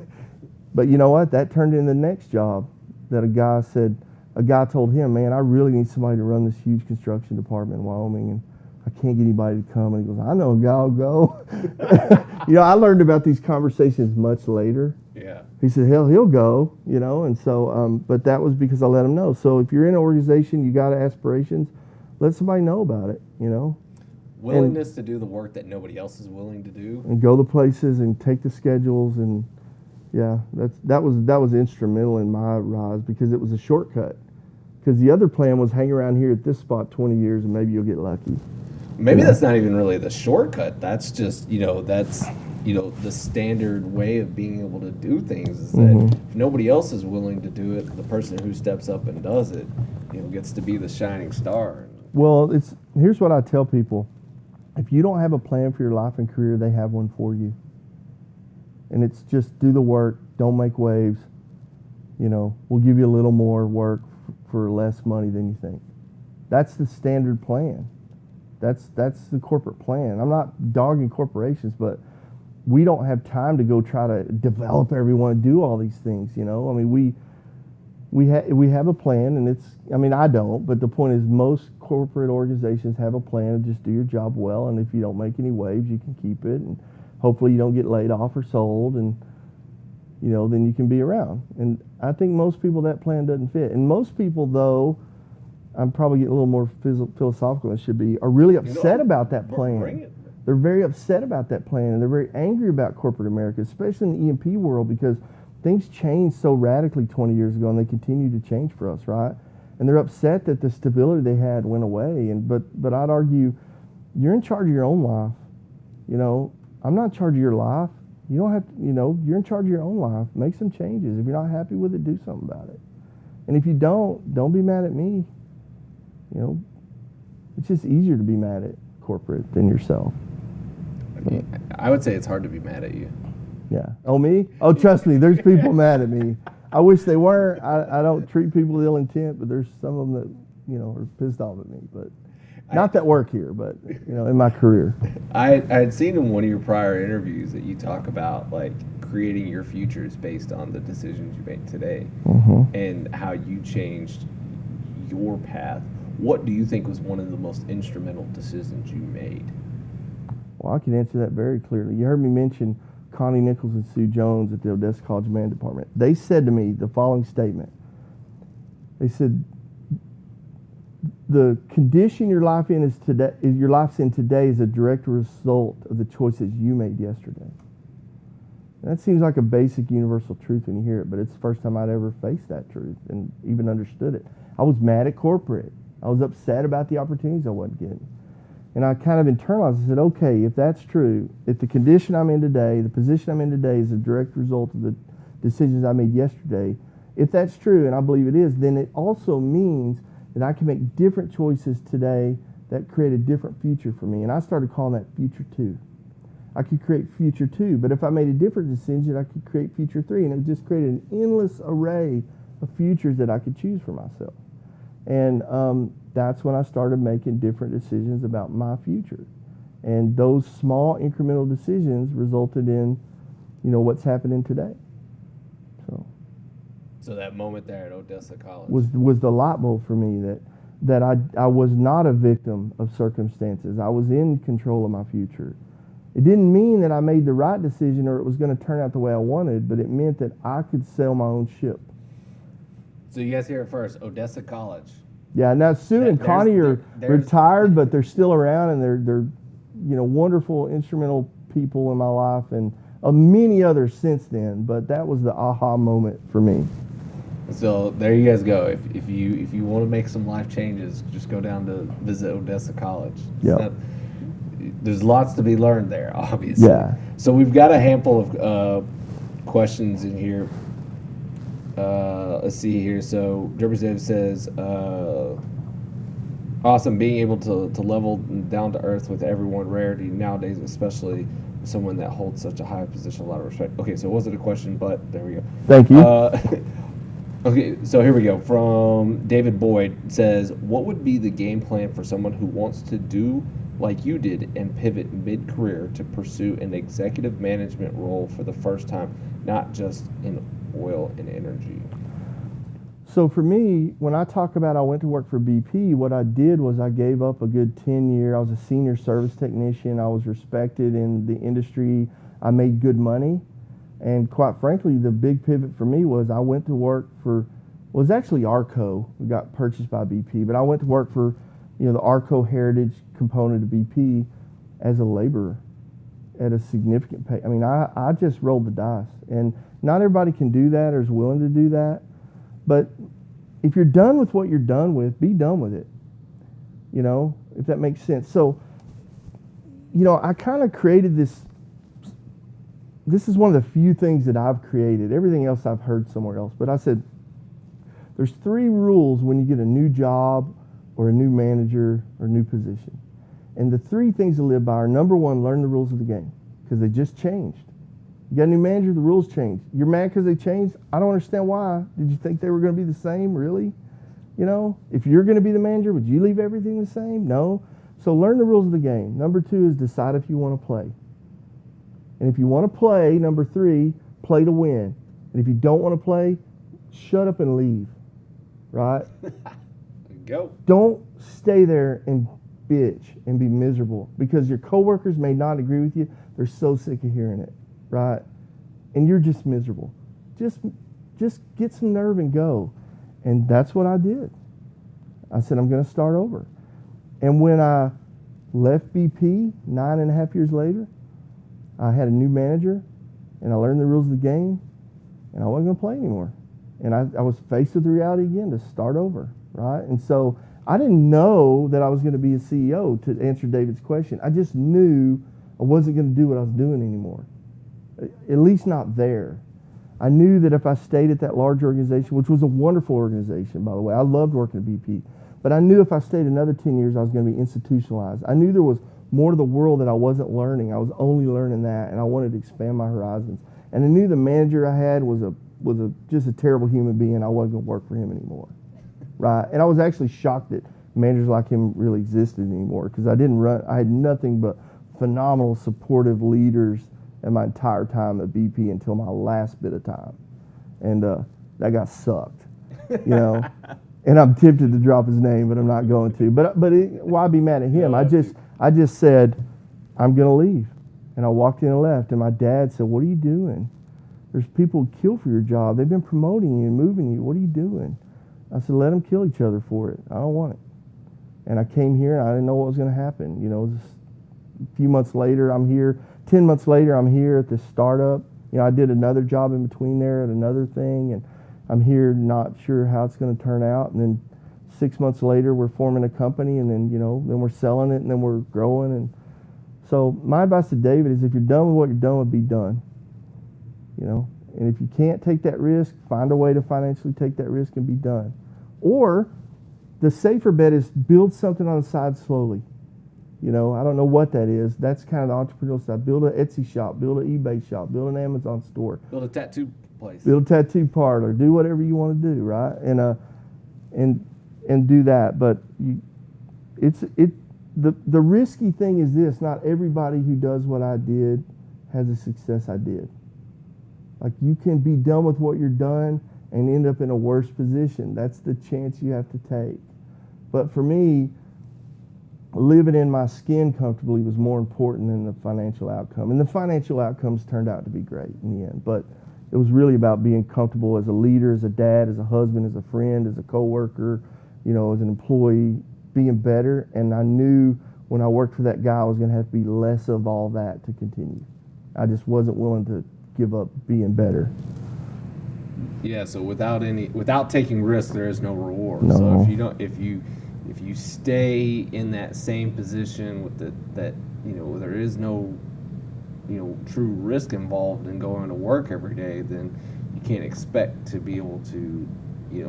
But you know what? That turned into the next job that a guy told him, "Man, I really need somebody to run this huge construction department in Wyoming. And I can't get anybody to come." And he goes, "I know a guy will go." You know, I learned about these conversations much later. Yeah. He said, "Hell, he'll go," you know, and so, but that was because I let him know. So if you're in an organization, you got aspirations, let somebody know about it, you know. Willingness to do the work that nobody else is willing to do. And go the places and take the schedules, and yeah, that was instrumental in my rise because it was a shortcut. Because the other plan was hang around here at this spot 20 years and maybe you'll get lucky. Maybe that's not even really the shortcut. That's just, the standard way of being able to do things is that if nobody else is willing to do it, the person who steps up and does it, gets to be the shining star. Well, here's what I tell people. If you don't have a plan for your life and career, they have one for you. And it's just do the work, don't make waves. We'll give you a little more work for less money than you think. That's the standard plan. That's the corporate plan. I'm not dogging corporations, but we don't have time to go try to develop everyone and do all these things. I mean, we have a plan, and I don't, but the point is most corporate organizations have a plan of just do your job well, and if you don't make any waves, you can keep it, and hopefully you don't get laid off or sold, and then you can be around. And I think most people that plan doesn't fit. And most people, though, I'm probably getting a little more philosophical than it should be, are really upset about that plan. Bring it. They're very upset about that plan, and they're very angry about corporate America, especially in the E&P world, because things changed so radically 20 years ago, and they continue to change for us, right? And they're upset that the stability they had went away. But I'd argue, you're in charge of your own life. I'm not in charge of your life. You don't have to, you're in charge of your own life. Make some changes. If you're not happy with it, do something about it. And if you don't be mad at me. It's just easier to be mad at corporate than yourself. I would say it's hard to be mad at you. Yeah. Oh, me? Oh, trust me, there's people mad at me. I wish they weren't. I don't treat people with ill intent, but there's some of them that, are pissed off at me. But not that work here, but, in my career. I had seen in one of your prior interviews that you talk about, like, creating your futures based on the decisions you made today and how you changed your path. What do you think was one of the most instrumental decisions you made? Well, I can answer that very clearly. You heard me mention Connie Nichols and Sue Jones at the Odessa College Man Department. They said to me the following statement. They said, the condition your life's in today is a direct result of the choices you made yesterday. And that seems like a basic universal truth when you hear it, but it's the first time I'd ever faced that truth and even understood it. I was mad at corporate. I was upset about the opportunities I wasn't getting. And I kind of internalized. I said, okay, if that's true, if the condition I'm in today, the position I'm in today is a direct result of the decisions I made yesterday, if that's true, and I believe it is, then it also means that I can make different choices today that create a different future for me. And I started calling that future 2. I could create future 2, but if I made a different decision, I could create future 3, and it just created an endless array of futures that I could choose for myself. And that's when I started making different decisions about my future. And those small incremental decisions resulted in, what's happening today. So. So that moment there at Odessa College. was the light bulb for me that I was not a victim of circumstances. I was in control of my future. It didn't mean that I made the right decision or it was going to turn out the way I wanted, but it meant that I could sail my own ship. So you guys hear it first, Odessa College. Yeah, now Sue and Connie are there's retired, but they're still around, and they're wonderful instrumental people in my life, and many others since then. But that was the aha moment for me. So there you guys go. If you want to make some life changes, just go down to visit Odessa College. Yeah. There's lots to be learned there, obviously. Yeah. So we've got a handful of questions in here. Let's see here. So Representative says, awesome being able to level down to earth with everyone. Rarity nowadays, especially someone that holds such a high position, a lot of respect. Okay, so it wasn't a question, but there we go. Thank you. Okay, so here we go. From David Boyd says, what would be the game plan for someone who wants to do like you did and pivot mid-career to pursue an executive management role for the first time, not just in oil and energy? So for me, when I talk about I went to work for BP, what I did was I gave up a good 10-year. I was a senior service technician. I was respected in the industry. I made good money. And quite frankly, the big pivot for me was I went to work for, well, it was actually Arco. We got purchased by BP, but I went to work for, the Arco Heritage component of BP as a laborer at a significant pay. I mean, I just rolled the dice, and not everybody can do that or is willing to do that. But if you're done with what you're done with, be done with it. If that makes sense. So, I kind of created this. This is one of the few things that I've created. Everything else I've heard somewhere else. But I said, there's 3 rules when you get a new job or a new manager or new position. And the 3 things to live by are, number 1, learn the rules of the game, because they just changed. You got a new manager, the rules changed. You're mad because they changed? I don't understand why. Did you think they were going to be the same, really? If you're going to be the manager, would you leave everything the same? No. So learn the rules of the game. Number 2 is decide if you want to play. And if you want to play, number 3, play to win. And if you don't want to play, shut up and leave. Right? Go. Don't stay there and bitch and be miserable, because your coworkers may not agree with you. They're so sick of hearing it. Right? And you're just miserable. Just get some nerve and go. And that's what I did. I said, I'm going to start over. And when I left BP 9.5 years later, I had a new manager, and I learned the rules of the game, and I wasn't going to play anymore. And I was faced with the reality again to start over, right? And so I didn't know that I was going to be a CEO, to answer David's question. I just knew I wasn't going to do what I was doing anymore, at least not there. I knew that if I stayed at that large organization, which was a wonderful organization, by the way, I loved working at BP, but I knew if I stayed another 10 years, I was going to be institutionalized. I knew there was more to the world that I wasn't learning. I was only learning that, and I wanted to expand my horizons. And I knew the manager I had was just a terrible human being. I wasn't going to work for him anymore, right? And I was actually shocked that managers like him really existed anymore, because I had nothing but phenomenal supportive leaders in my entire time at BP until my last bit of time, and that guy sucked, And I'm tempted to drop his name, but I'm not going to. But why be mad at him? I just said, I'm going to leave. And I walked in and left. And my dad said, what are you doing? There's people who kill for your job. They've been promoting you and moving you. What are you doing? I said, let them kill each other for it. I don't want it. And I came here, and I didn't know what was going to happen. Just a few months later, I'm here. 10 months later, I'm here at this startup. I did another job in between there at another thing. And I'm here not sure how it's going to turn out. And then 6 months later, we're forming a company, and then, then we're selling it, and then we're growing. And so my advice to David is, if you're done with what you're done with, be done. And if you can't take that risk, find a way to financially take that risk and be done. Or the safer bet is build something on the side slowly. I don't know what that is. That's kind of the entrepreneurial side. Build an Etsy shop, build an eBay shop, build an Amazon store. Build a tattoo place. Build a tattoo parlor. Do whatever you want to do, right? And do that. But the risky thing is this: not everybody who does what I did has the success I did. Like, you can be done with what you're done and end up in a worse position. That's the chance you have to take. But for me, living in my skin comfortably was more important than the financial outcome. And the financial outcomes turned out to be great in the end. But it was really about being comfortable as a leader, as a dad, as a husband, as a friend, as a coworker, you know, as an employee, being better. And I knew when I worked for that guy, I was going to have to be less of all that to continue. I just wasn't willing to give up being better. Yeah, so without taking risks, there is no reward. No. So if you stay in that same position with that you know there is no true risk involved in going to work every day, then you can't expect to be able to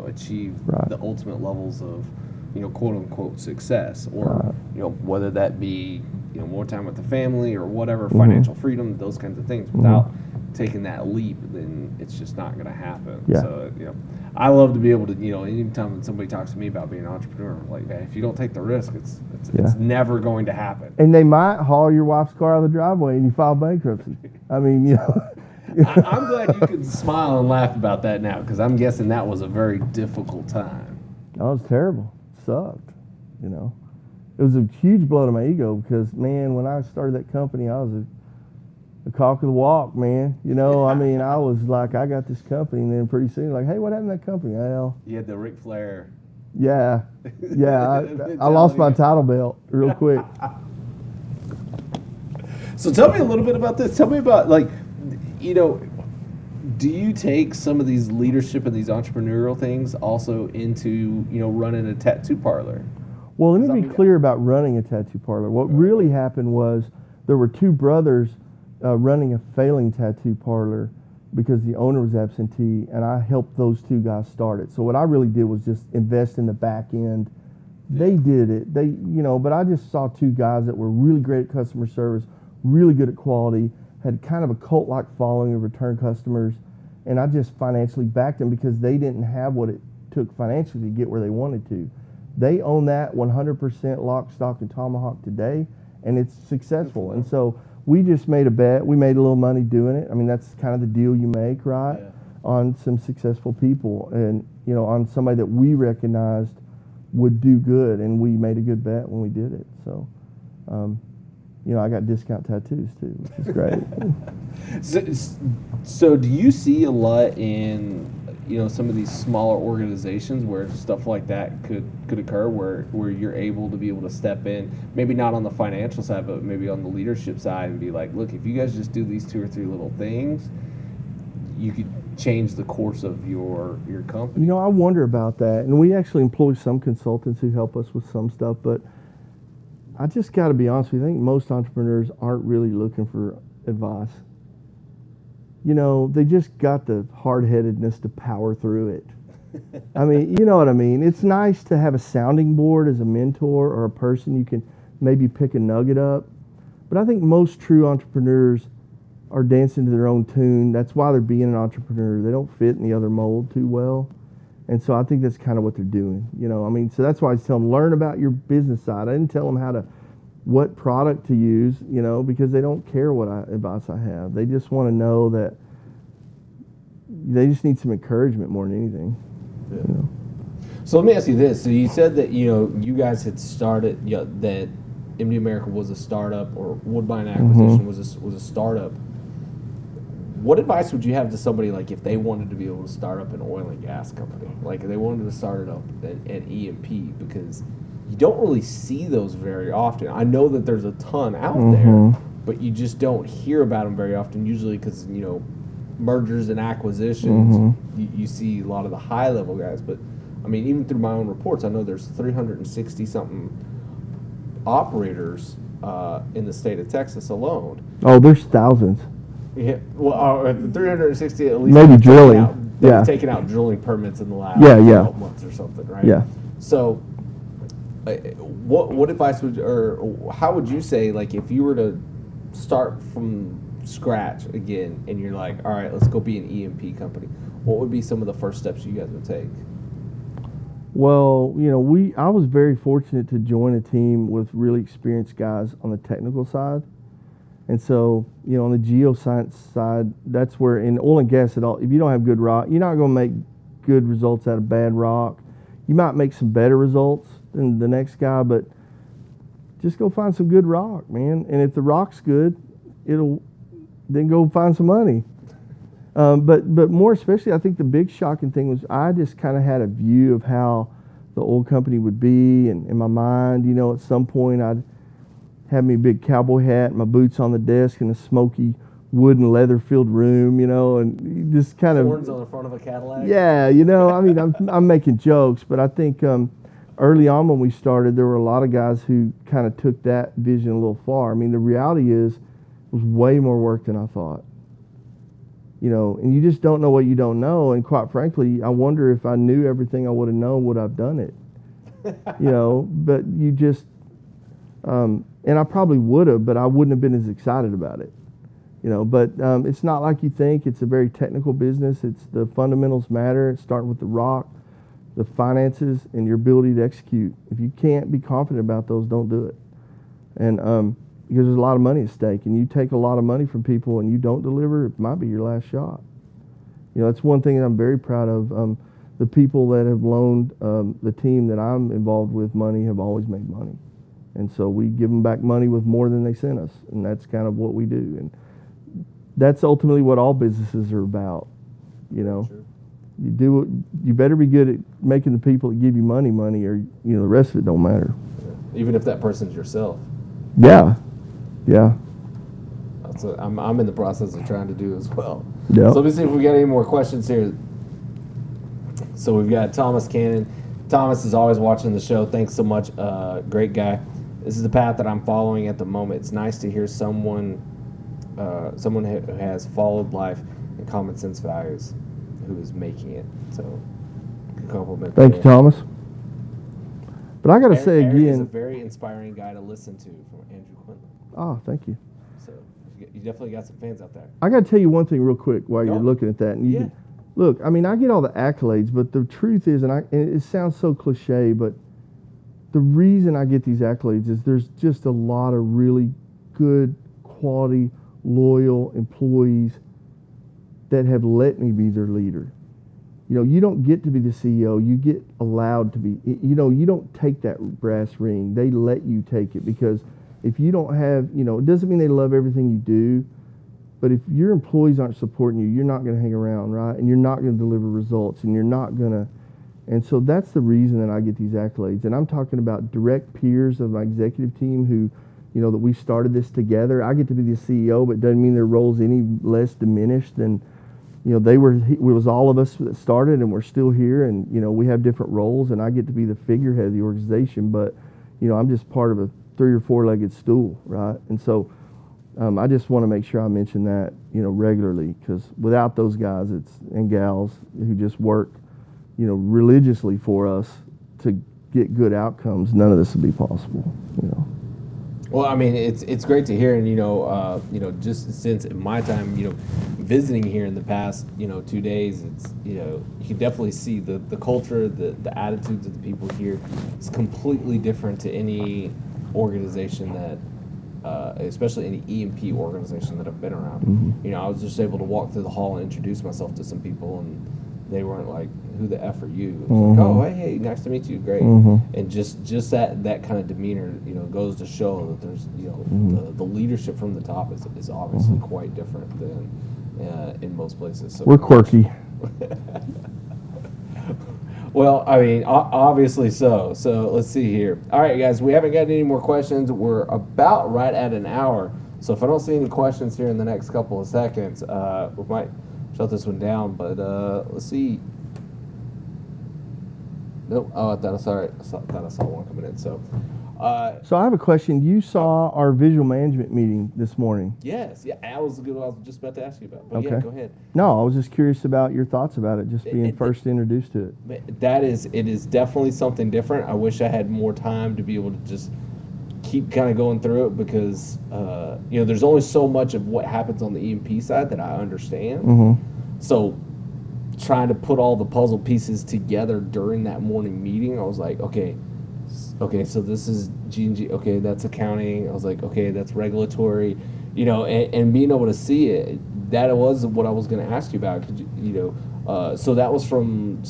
achieve Right. the ultimate levels of quote unquote success, or Right. whether that be more time with the family or whatever, Mm-hmm. financial freedom, those kinds of things. Without taking that leap, then it's just not going to happen. Yeah. So I love to be able to anytime when somebody talks to me about being an entrepreneur, like, man, if you don't take the risk, it's Yeah. never going to happen. And they might haul your wife's car out of the driveway and you file bankruptcy. I mean, I'm glad you can smile and laugh about that now, because I'm guessing that was a very difficult time. that was terrible. Sucked, It was a huge blow to my ego because, man, when I started that company, I was a cock of the walk, man. I mean, I was like, I got this company, and then pretty soon, like, hey, what happened to that company? Well, You had the Ric Flair. yeah, I lost my title belt real quick. So tell me a little bit about this. Tell me about, do you take some of these leadership and these entrepreneurial things also into, running a tattoo parlor? Well, let Does that me be mean- clear about running a tattoo parlor. What really happened was there were two brothers running a failing tattoo parlor because the owner was absentee, and I helped those two guys start it. So what I really did was just invest in the back end. They did it. But I just saw two guys that were really great at customer service, really good at quality, had kind of a cult-like following of return customers, and I just financially backed them because they didn't have what it took financially to get where they wanted to. They own that 100% lock, stock, and tomahawk today, and it's successful. And so we just made a bet. We made a little money doing it. I mean, that's kind of the deal you make, right? Yeah. On some successful people, and on somebody that we recognized would do good, and we made a good bet when we did it. So, I got discount tattoos too, which is great. So do you see a lot in some of these smaller organizations where stuff like that could occur, where you're able to be able to step in, maybe not on the financial side, but maybe on the leadership side, and be like, look, if you guys just do these 2 or 3 little things, you could change the course of your company. I wonder about that, and we actually employ some consultants who help us with some stuff, but I just got to be honest with you, I think most entrepreneurs aren't really looking for advice. They just got the hard-headedness to power through it. I mean, you know what I mean? It's nice to have a sounding board as a mentor or a person you can maybe pick a nugget up, but I think most true entrepreneurs are dancing to their own tune. That's why they're being an entrepreneur. They don't fit in the other mold too well. And so I think that's kind of what they're doing. So that's why I tell them, learn about your business side. I didn't tell them what product to use, because they don't care what advice I have. They just want to know that they just need some encouragement more than anything. So let me ask you this. So you said that, you guys had started, that MD America was a startup, or Woodbine Acquisition was a startup. What advice would you have to somebody, like, if they wanted to be able to start up an oil and gas company? Like, if they wanted to start up an E&P, because you don't really see those very often. I know that there's a ton out there, but you just don't hear about them very often, usually because, mergers and acquisitions, you see a lot of the high-level guys. But, I mean, even through my own reports, I know there's 360-something operators in the state of Texas alone. Oh, there's thousands. Yeah, well, 360 at least. Maybe they've taken drilling, out- they've yeah. taken out drilling permits in the last Yeah, 12 months or something, right? Yeah. So, what advice would, or how would you say, like, if you were to start from scratch again, and you're like, all right, let's go be an E&P company, what would be some of the first steps you guys would take? Well, I was very fortunate to join a team with really experienced guys on the technical side. And so, on the geoscience side, that's where in oil and gas at all, if you don't have good rock, you're not going to make good results out of bad rock. You might make some better results than the next guy, but just go find some good rock, man. And if the rock's good, then go find some money. But more especially, I think the big shocking thing was I just kind of had a view of how the oil company would be, and in my mind, you know, at some point I'd have me a big cowboy hat, my boots on the desk in a smoky wood and leather filled room, you know, and just kind Horns of, on the front of a Cadillac. yeah, you know, I mean, I'm making jokes, but I think early on when we started, there were a lot of guys who kind of took that vision a little far. I mean, the reality is, it was way more work than I thought. You know, and you just don't know what you don't know. And quite frankly, I wonder if I knew everything I would have known, would I've done it? You know, but you just, and I probably would have, but I wouldn't have been as excited about it. You know, but it's not like you think. It's a very technical business. It's the fundamentals matter. It's starting with the rock, the finances, and your ability to execute. If you can't be confident about those, don't do it. And because there's a lot of money at stake, and you take a lot of money from people and you don't deliver, it might be your last shot. You know, that's one thing that I'm very proud of. The people that have loaned the team that I'm involved with money have always made money. And so we give them back money with more than they sent us, and that's kind of what we do. And that's ultimately what all businesses are about, you know. Sure. You better be good at making the people that give you money, or, you know, the rest of it don't matter. Even if that person's yourself. Yeah. Yeah. That's what I'm in the process of trying to do as well. Yeah. So let me see if we got any more questions here. So we've got Thomas Cannon. Thomas is always watching the show. Thanks so much. Great guy. This is the path that I'm following at the moment. It's nice to hear someone who has followed life and common sense values who is making it. So, good compliment. Thank you, Thomas. But I got to say Eric is a again. very inspiring guy to listen to from Andrew Quinlan. Oh, thank you. So you definitely got some fans out there. I got to tell you one thing real quick while Go. you're looking at that. And Yeah. Look, I mean, I get all the accolades, but the truth is, and it sounds so cliche, but the reason I get these accolades is there's just a lot of really good, quality, loyal employees that have let me be their leader. You know, you don't get to be the CEO. You get allowed to be. You know, you don't take that brass ring. They let you take it, because if you don't have, you know, it doesn't mean they love everything you do, but if your employees aren't supporting you, you're not going to hang around, right? And you're not going to deliver results, and you're not going to. And so that's the reason that I get these accolades. And I'm talking about direct peers of my executive team who, you know, that we started this together. I get to be the CEO, but it doesn't mean their role's any less diminished than, you know, it was all of us that started, and we're still here, and, you know, we have different roles, and I get to be the figurehead of the organization, but, you know, I'm just part of a 3 or 4-legged stool, right? And so I just want to make sure I mention that, you know, regularly, because without those guys and gals who just work, you know, religiously for us to get good outcomes, none of this would be possible, you know. Well, I mean, it's great to hear, and you know, just since in my time, you know, visiting here in the past, you know, 2 days, it's, you know, you can definitely see the culture, the attitudes of the people here is completely different to any organization that, especially any E&P organization that I've been around. Mm-hmm. You know, I was just able to walk through the hall and introduce myself to some people, and they weren't like, "Who the F are you?" It was like, "Oh, hey, nice to meet you, great." And just that kind of demeanor, you know, goes to show that there's, you know, the leadership from the top is obviously quite different than in most places. So We're quirky. Well, I mean, obviously so. So let's see here. All right, guys, we haven't got any more questions. We're about right at an hour. So if I don't see any questions here in the next couple of seconds, we might shut this one down. But let's see. Nope. Oh, I thought I saw one coming in. So, So I have a question. You saw our visual management meeting this morning. yes, yeah, that was good. I was just about to ask you about. But yeah, Okay. go ahead. No, I was just curious about your thoughts about it, just being It- first introduced to it. It is definitely something different. I wish I had more time to be able to just keep kind of going through it, because you know, there's only so much of what happens on the E&P side that I understand. Mm-hmm. So trying to put all the puzzle pieces together during that morning meeting, I was like, okay, so this is G&G, okay, that's accounting. I was like, okay, that's regulatory, you know, and being able to see it, that was what I was going to ask you about. Could you So that was from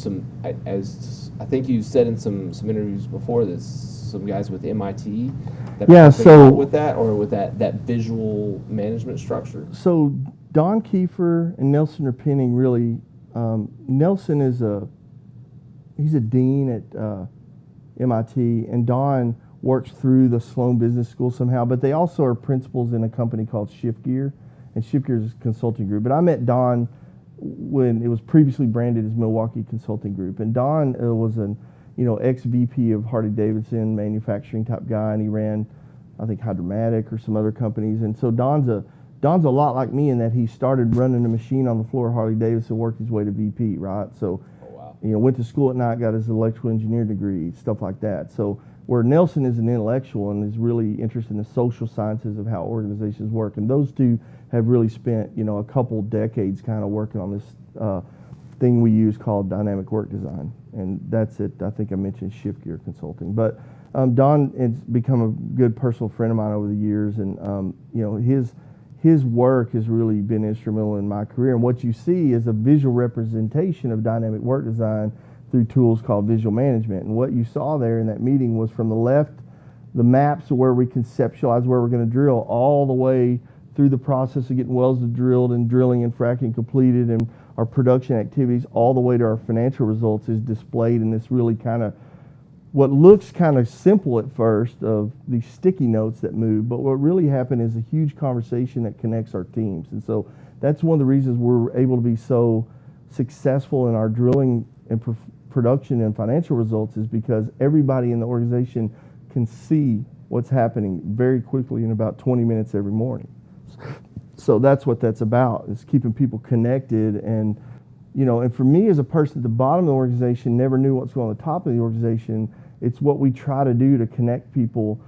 as I think you said in some interviews before this, some guys with MIT that are Yeah, helping so- out with that, or with that visual management structure. So Don Kiefer and Nelson Repenning really, Nelson he's a dean at MIT, and Don works through the Sloan Business School somehow, but they also are principals in a company called Shift Gear, and Shift Gear is a consulting group. But I met Don when it was previously branded as Milwaukee Consulting Group, and Don was an ex-VP of Harley-Davidson manufacturing type guy, and he ran, I think, Hydromatic or some other companies. And so Don's a lot like me in that he started running a machine on the floor of Harley-Davidson, worked his way to VP, right? So, Oh, wow. went to school at night, got his electrical engineer degree, stuff like that. So where Nelson is an intellectual and is really interested in the social sciences of how organizations work, and those two have really spent a couple decades kind of working on this thing we use called dynamic work design, and that's it. I think I mentioned Shift Gear Consulting, but Don has become a good personal friend of mine over the years, and his work has really been instrumental in my career. And what you see is a visual representation of dynamic work design through tools called visual management. And what you saw there in that meeting was from the left, the maps of where we conceptualize where we're going to drill, all the way through the process of getting wells drilled and drilling and fracking completed, and our production activities, all the way to our financial results, is displayed in this really kind of what looks kind of simple at first of these sticky notes that move, but what really happened is a huge conversation that connects our teams. And so that's one of the reasons we're able to be so successful in our drilling and production and financial results, is because everybody in the organization can see what's happening very quickly in about 20 minutes every morning. So that's what that's about, is keeping people connected. And and for me as a person at the bottom of the organization, never knew what's going on at the top of the organization, it's what we try to do to connect people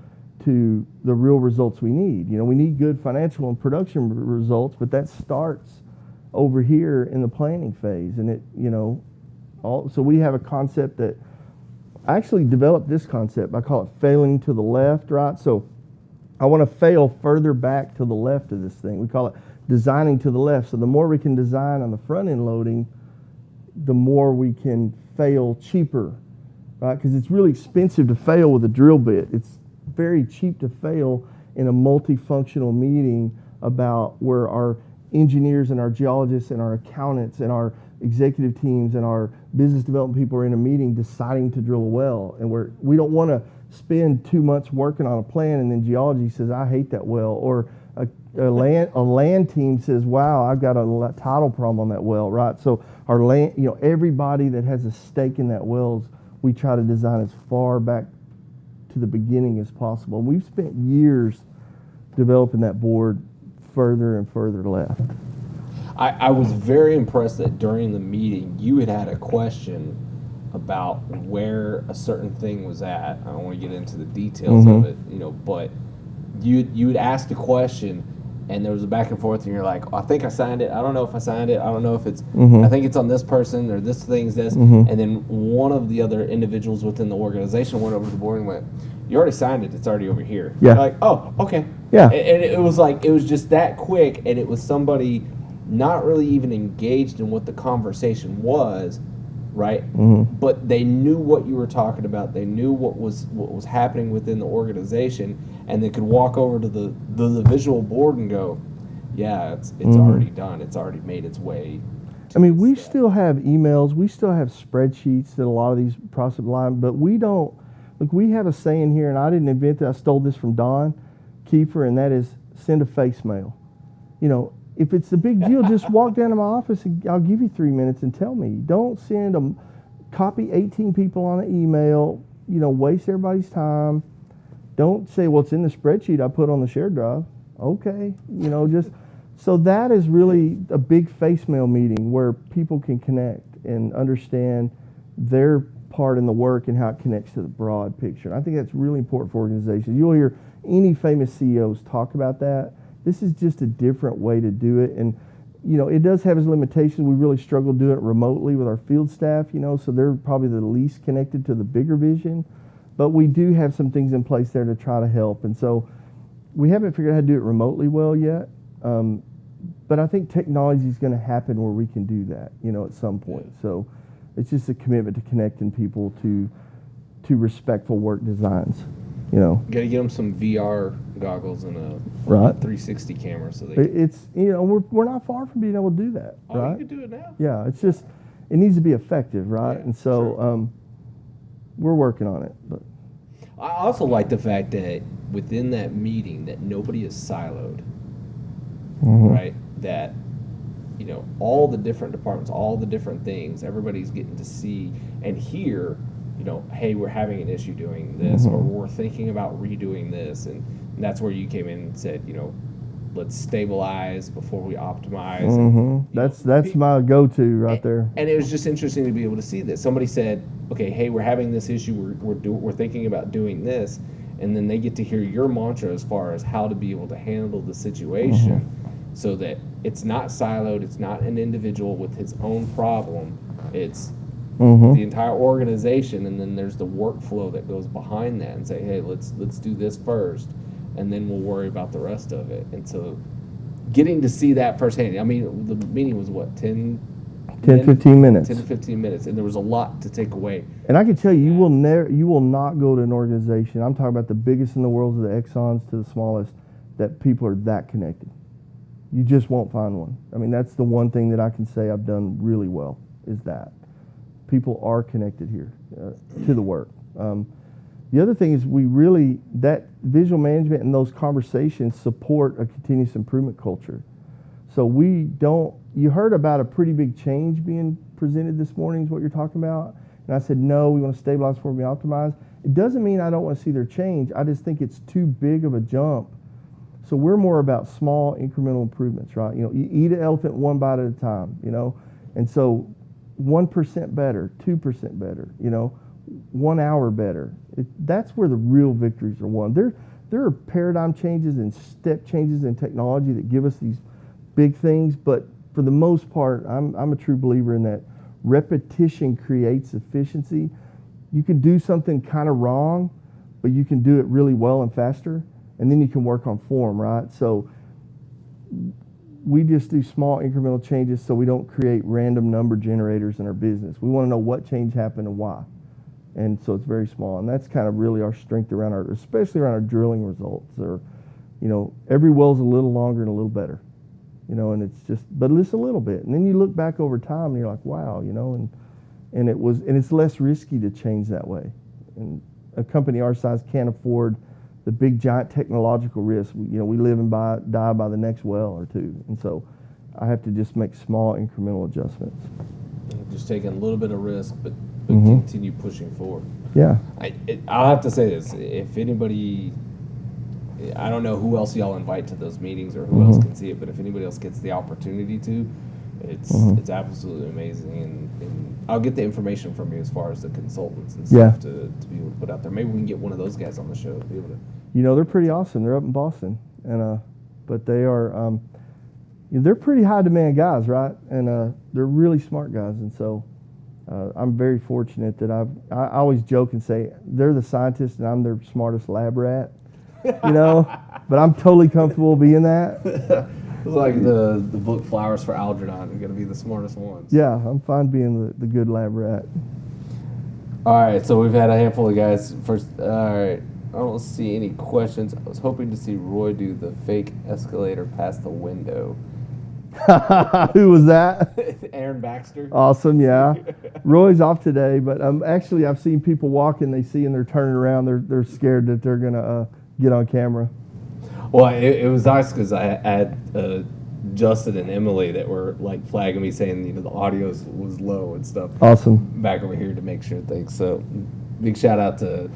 to the real results we need. We need good financial and production results, but that starts over here in the planning phase. And so we have a concept that I actually developed this concept. I call it failing to the left, right? So I want to fail further back to the left of this thing. We call it designing to the left. So the more we can design on the front end loading, the more we can fail cheaper, right? Because it's really expensive to fail with a drill bit. It's very cheap to fail in a multifunctional meeting about where our engineers and our geologists and our accountants and our executive teams and our business development people are in a meeting deciding to drill a well, and we don't want to spend 2 months working on a plan and then geology says, I hate that well, or a land team says, wow, I've got a tidal problem on that well, right? So our land, everybody that has a stake in that wells, we try to design as far back to the beginning as possible. And we've spent years developing that board further and further left. I was very impressed that during the meeting you had a question about where a certain thing was at. I don't want to get into the details of it, but you had asked a question, and there was a back and forth, and you're like, I think I signed it. I don't know if I signed it. I don't know if it's, I think it's on this person, or this thing's this. And then one of the other individuals within the organization went over to the board and went, you already signed it. It's already over here. Yeah. You're like, oh, okay. Yeah. And it was just that quick, and it was somebody not really even engaged in what the conversation was, right? But they knew what you were talking about. They knew what was happening within the organization, and they could walk over to the visual board and go, yeah, it's already done. It's already made its way. I mean, we still have emails. We still have spreadsheets that a lot of these process line, but we don't. Look, we have a saying here, and I didn't invent it. I stole this from Don Kiefer, and that is send a face mail. If it's a big deal, just walk down to my office and I'll give you 3 minutes and tell me. Don't send copy 18 people on an email, waste everybody's time. Don't say, well, it's in the spreadsheet I put on the shared drive. Okay, so that is really a big face mail meeting where people can connect and understand their part in the work and how it connects to the broad picture. And I think that's really important for organizations. You'll hear any famous CEOs talk about that. This is just a different way to do it. And, it does have its limitations. We really struggle doing it remotely with our field staff, so they're probably the least connected to the bigger vision. But we do have some things in place there to try to help. And so we haven't figured out how to do it remotely well yet. but I think technology is going to happen where we can do that, at some point. So it's just a commitment to connecting people to respectful work designs, Got to get them some VR goggles and a Right. 360 camera so they can. It's, we're not far from being able to do that, Oh, right? you can do it now. Yeah, it's just, it needs to be effective, right? Yeah, And so sure. we're working on it. But I also like the fact that within that meeting that nobody is siloed, right? That all the different departments, all the different things, everybody's getting to see and hear, hey, we're having an issue doing this, or we're thinking about redoing this, and that's where you came in and said, let's stabilize before we optimize. And, that's my go-to right there. And it was just interesting to be able to see this. Somebody said, okay, hey, we're having this issue. We're thinking about doing this. And then they get to hear your mantra as far as how to be able to handle the situation so that it's not siloed. It's not an individual with his own problem. It's the entire organization. And then there's the workflow that goes behind that and say, hey, let's do this first. And then we'll worry about the rest of it. And so getting to see that firsthand, I mean, the meeting was what, 10, 15 minutes. 10 to 15 minutes, and there was a lot to take away. And I can tell you, you will not go to an organization, I'm talking about the biggest in the world, to the Exxons to the smallest, that people are that connected. You just won't find one. I mean, that's the one thing that I can say I've done really well, is that. People are connected here to the work. The other thing is that visual management and those conversations support a continuous improvement culture. So you heard about a pretty big change being presented this morning is what you're talking about. And I said, no, we want to stabilize before we optimize. It doesn't mean I don't want to see their change. I just think it's too big of a jump. So we're more about small incremental improvements, right? You eat an elephant one bite at a time, And so 1% better, 2% better, 1 hour better. That's where the real victories are won. There are paradigm changes and step changes in technology that give us these big things, but for the most part, I'm a true believer in that repetition creates efficiency. You can do something kind of wrong, but you can do it really well and faster, and then you can work on form, right? So we just do small incremental changes so we don't create random number generators in our business. We want to know what change happened and why. And so it's very small, and that's kind of really our strength especially around our drilling results. Or, every well's a little longer and a little better, and it's a little bit. And then you look back over time, and you're like, wow, and it's less risky to change that way. And a company our size can't afford the big giant technological risk. We live and die by the next well or two, and so I have to just make small incremental adjustments. Just taking a little bit of risk, but continue pushing forward. Yeah. I'll have to say this: if anybody, I don't know who else y'all invite to those meetings or who else can see it, but if anybody else gets the opportunity to, it's absolutely amazing. And I'll get the information from you as far as the consultants and stuff to be able to put out there. Maybe we can get one of those guys on the show to be able to. They're pretty awesome. They're up in Boston, and but they are. They're pretty high demand guys, right? And they're really smart guys, and so I'm very fortunate that I always joke and say they're the scientists and I'm their smartest lab rat, But I'm totally comfortable being that. It's like the book Flowers for Algernon. You're gonna be the smartest ones. Yeah, I'm fine being the good lab rat. All right, so we've had a handful of guys. First, all right. I don't see any questions. I was hoping to see Roy do the fake escalator past the window. Who was that? Aaron Baxter. Awesome, yeah. Roy's off today, but actually I've seen people walking, they see and they're turning around, they're scared that they're going to get on camera. Well, it was nice because I had Justin and Emily that were like flagging me saying, the audio was low and stuff. Awesome. Back over here to make sure things. So big shout out to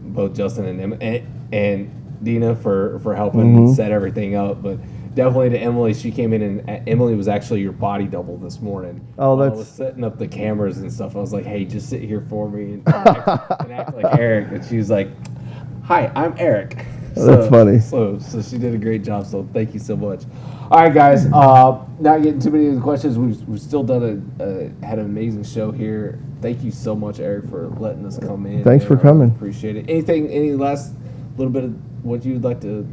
both Justin and Emily and Dina for helping set everything up, but definitely to Emily. She came in and Emily was actually your body double this morning. Oh, I was setting up the cameras and stuff. I was like, hey, just sit here for me and act like Eric. And she was like, hi, I'm Eric. That's funny. So she did a great job. So thank you so much. All right, guys. Not getting too many of the questions. We've still done had an amazing show here. Thank you so much, Eric, for letting us come in. Thanks for coming. Appreciate it. Any last little bit of what you'd like to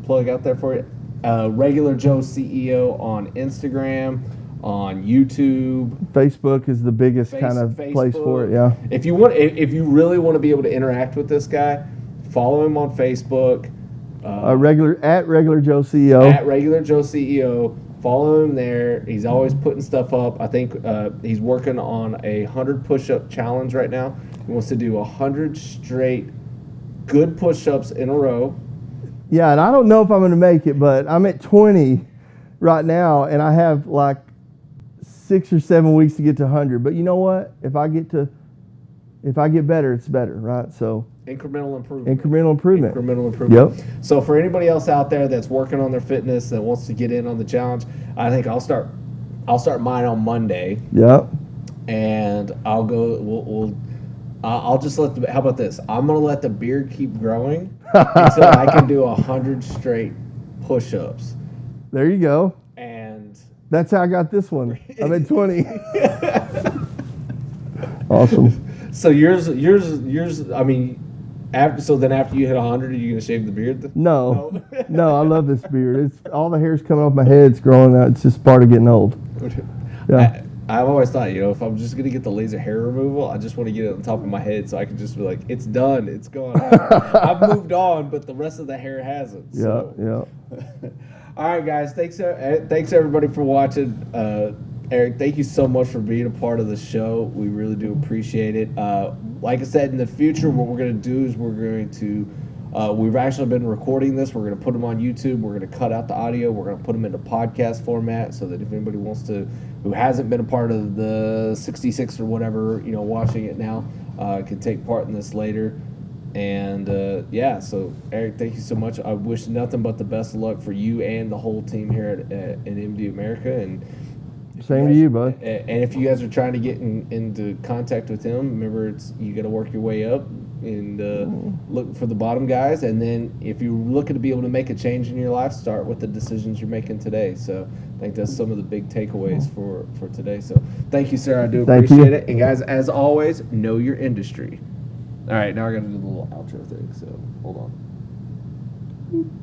plug out there for you? Regular Joe CEO on Instagram, on YouTube. Facebook is the biggest kind of place for it. Yeah. If you really want to be able to interact with this guy, follow him on Facebook. Regular Joe CEO. At Regular Joe CEO. Follow him there. He's always putting stuff up. I think he's working on a 100 push-up challenge right now. He wants to do 100 straight good push-ups in a row. Yeah, and I don't know if I'm going to make it, but I'm at 20 right now, and I have like 6 or 7 weeks to get to 100. But you know what? If I get better, it's better, right? So Incremental improvement. incremental improvement. Incremental improvement. Yep. So for anybody else out there that's working on their fitness that wants to get in on the challenge, I think I'll start mine on Monday, Yep. and I'll go. I'll just let the. How about this? I'm gonna let the beard keep growing until I can do 100 straight push-ups. There you go. And That's how I got this one. I'm at 20. Awesome. so yours. I mean, after you hit 100, are you gonna shave the beard? No, no, I love this beard. It's all the hair's coming off my head. It's growing out. It's just part of getting old. Yeah. I've always thought, if I'm just gonna get the laser hair removal, I just want to get it on top of my head so I can just be like, it's done, it's gone. I've moved on, but the rest of the hair hasn't. Yeah, So. yeah. All right, guys. Thanks everybody for watching. Eric, thank you so much for being a part of the show. We really do appreciate it. Like I said, in the future, what we're going to do is we're going to we've actually been recording this. We're going to put them on YouTube. We're going to cut out the audio. We're going to put them into podcast format so that if anybody wants to, who hasn't been a part of the 66 or whatever, watching it now, can take part in this later. And so Eric, thank you so much. I wish nothing but the best of luck for you and the whole team here at MD America. And Same to you, bud. And if you guys are trying to get into contact with him, remember you got to work your way up and look for the bottom guys. And then if you're looking to be able to make a change in your life, start with the decisions you're making today. So I think that's some of the big takeaways for today. So thank you, sir. I do Thank appreciate you. it. And guys, as always, know your industry. All right, now I got to do the little outro thing. So hold on.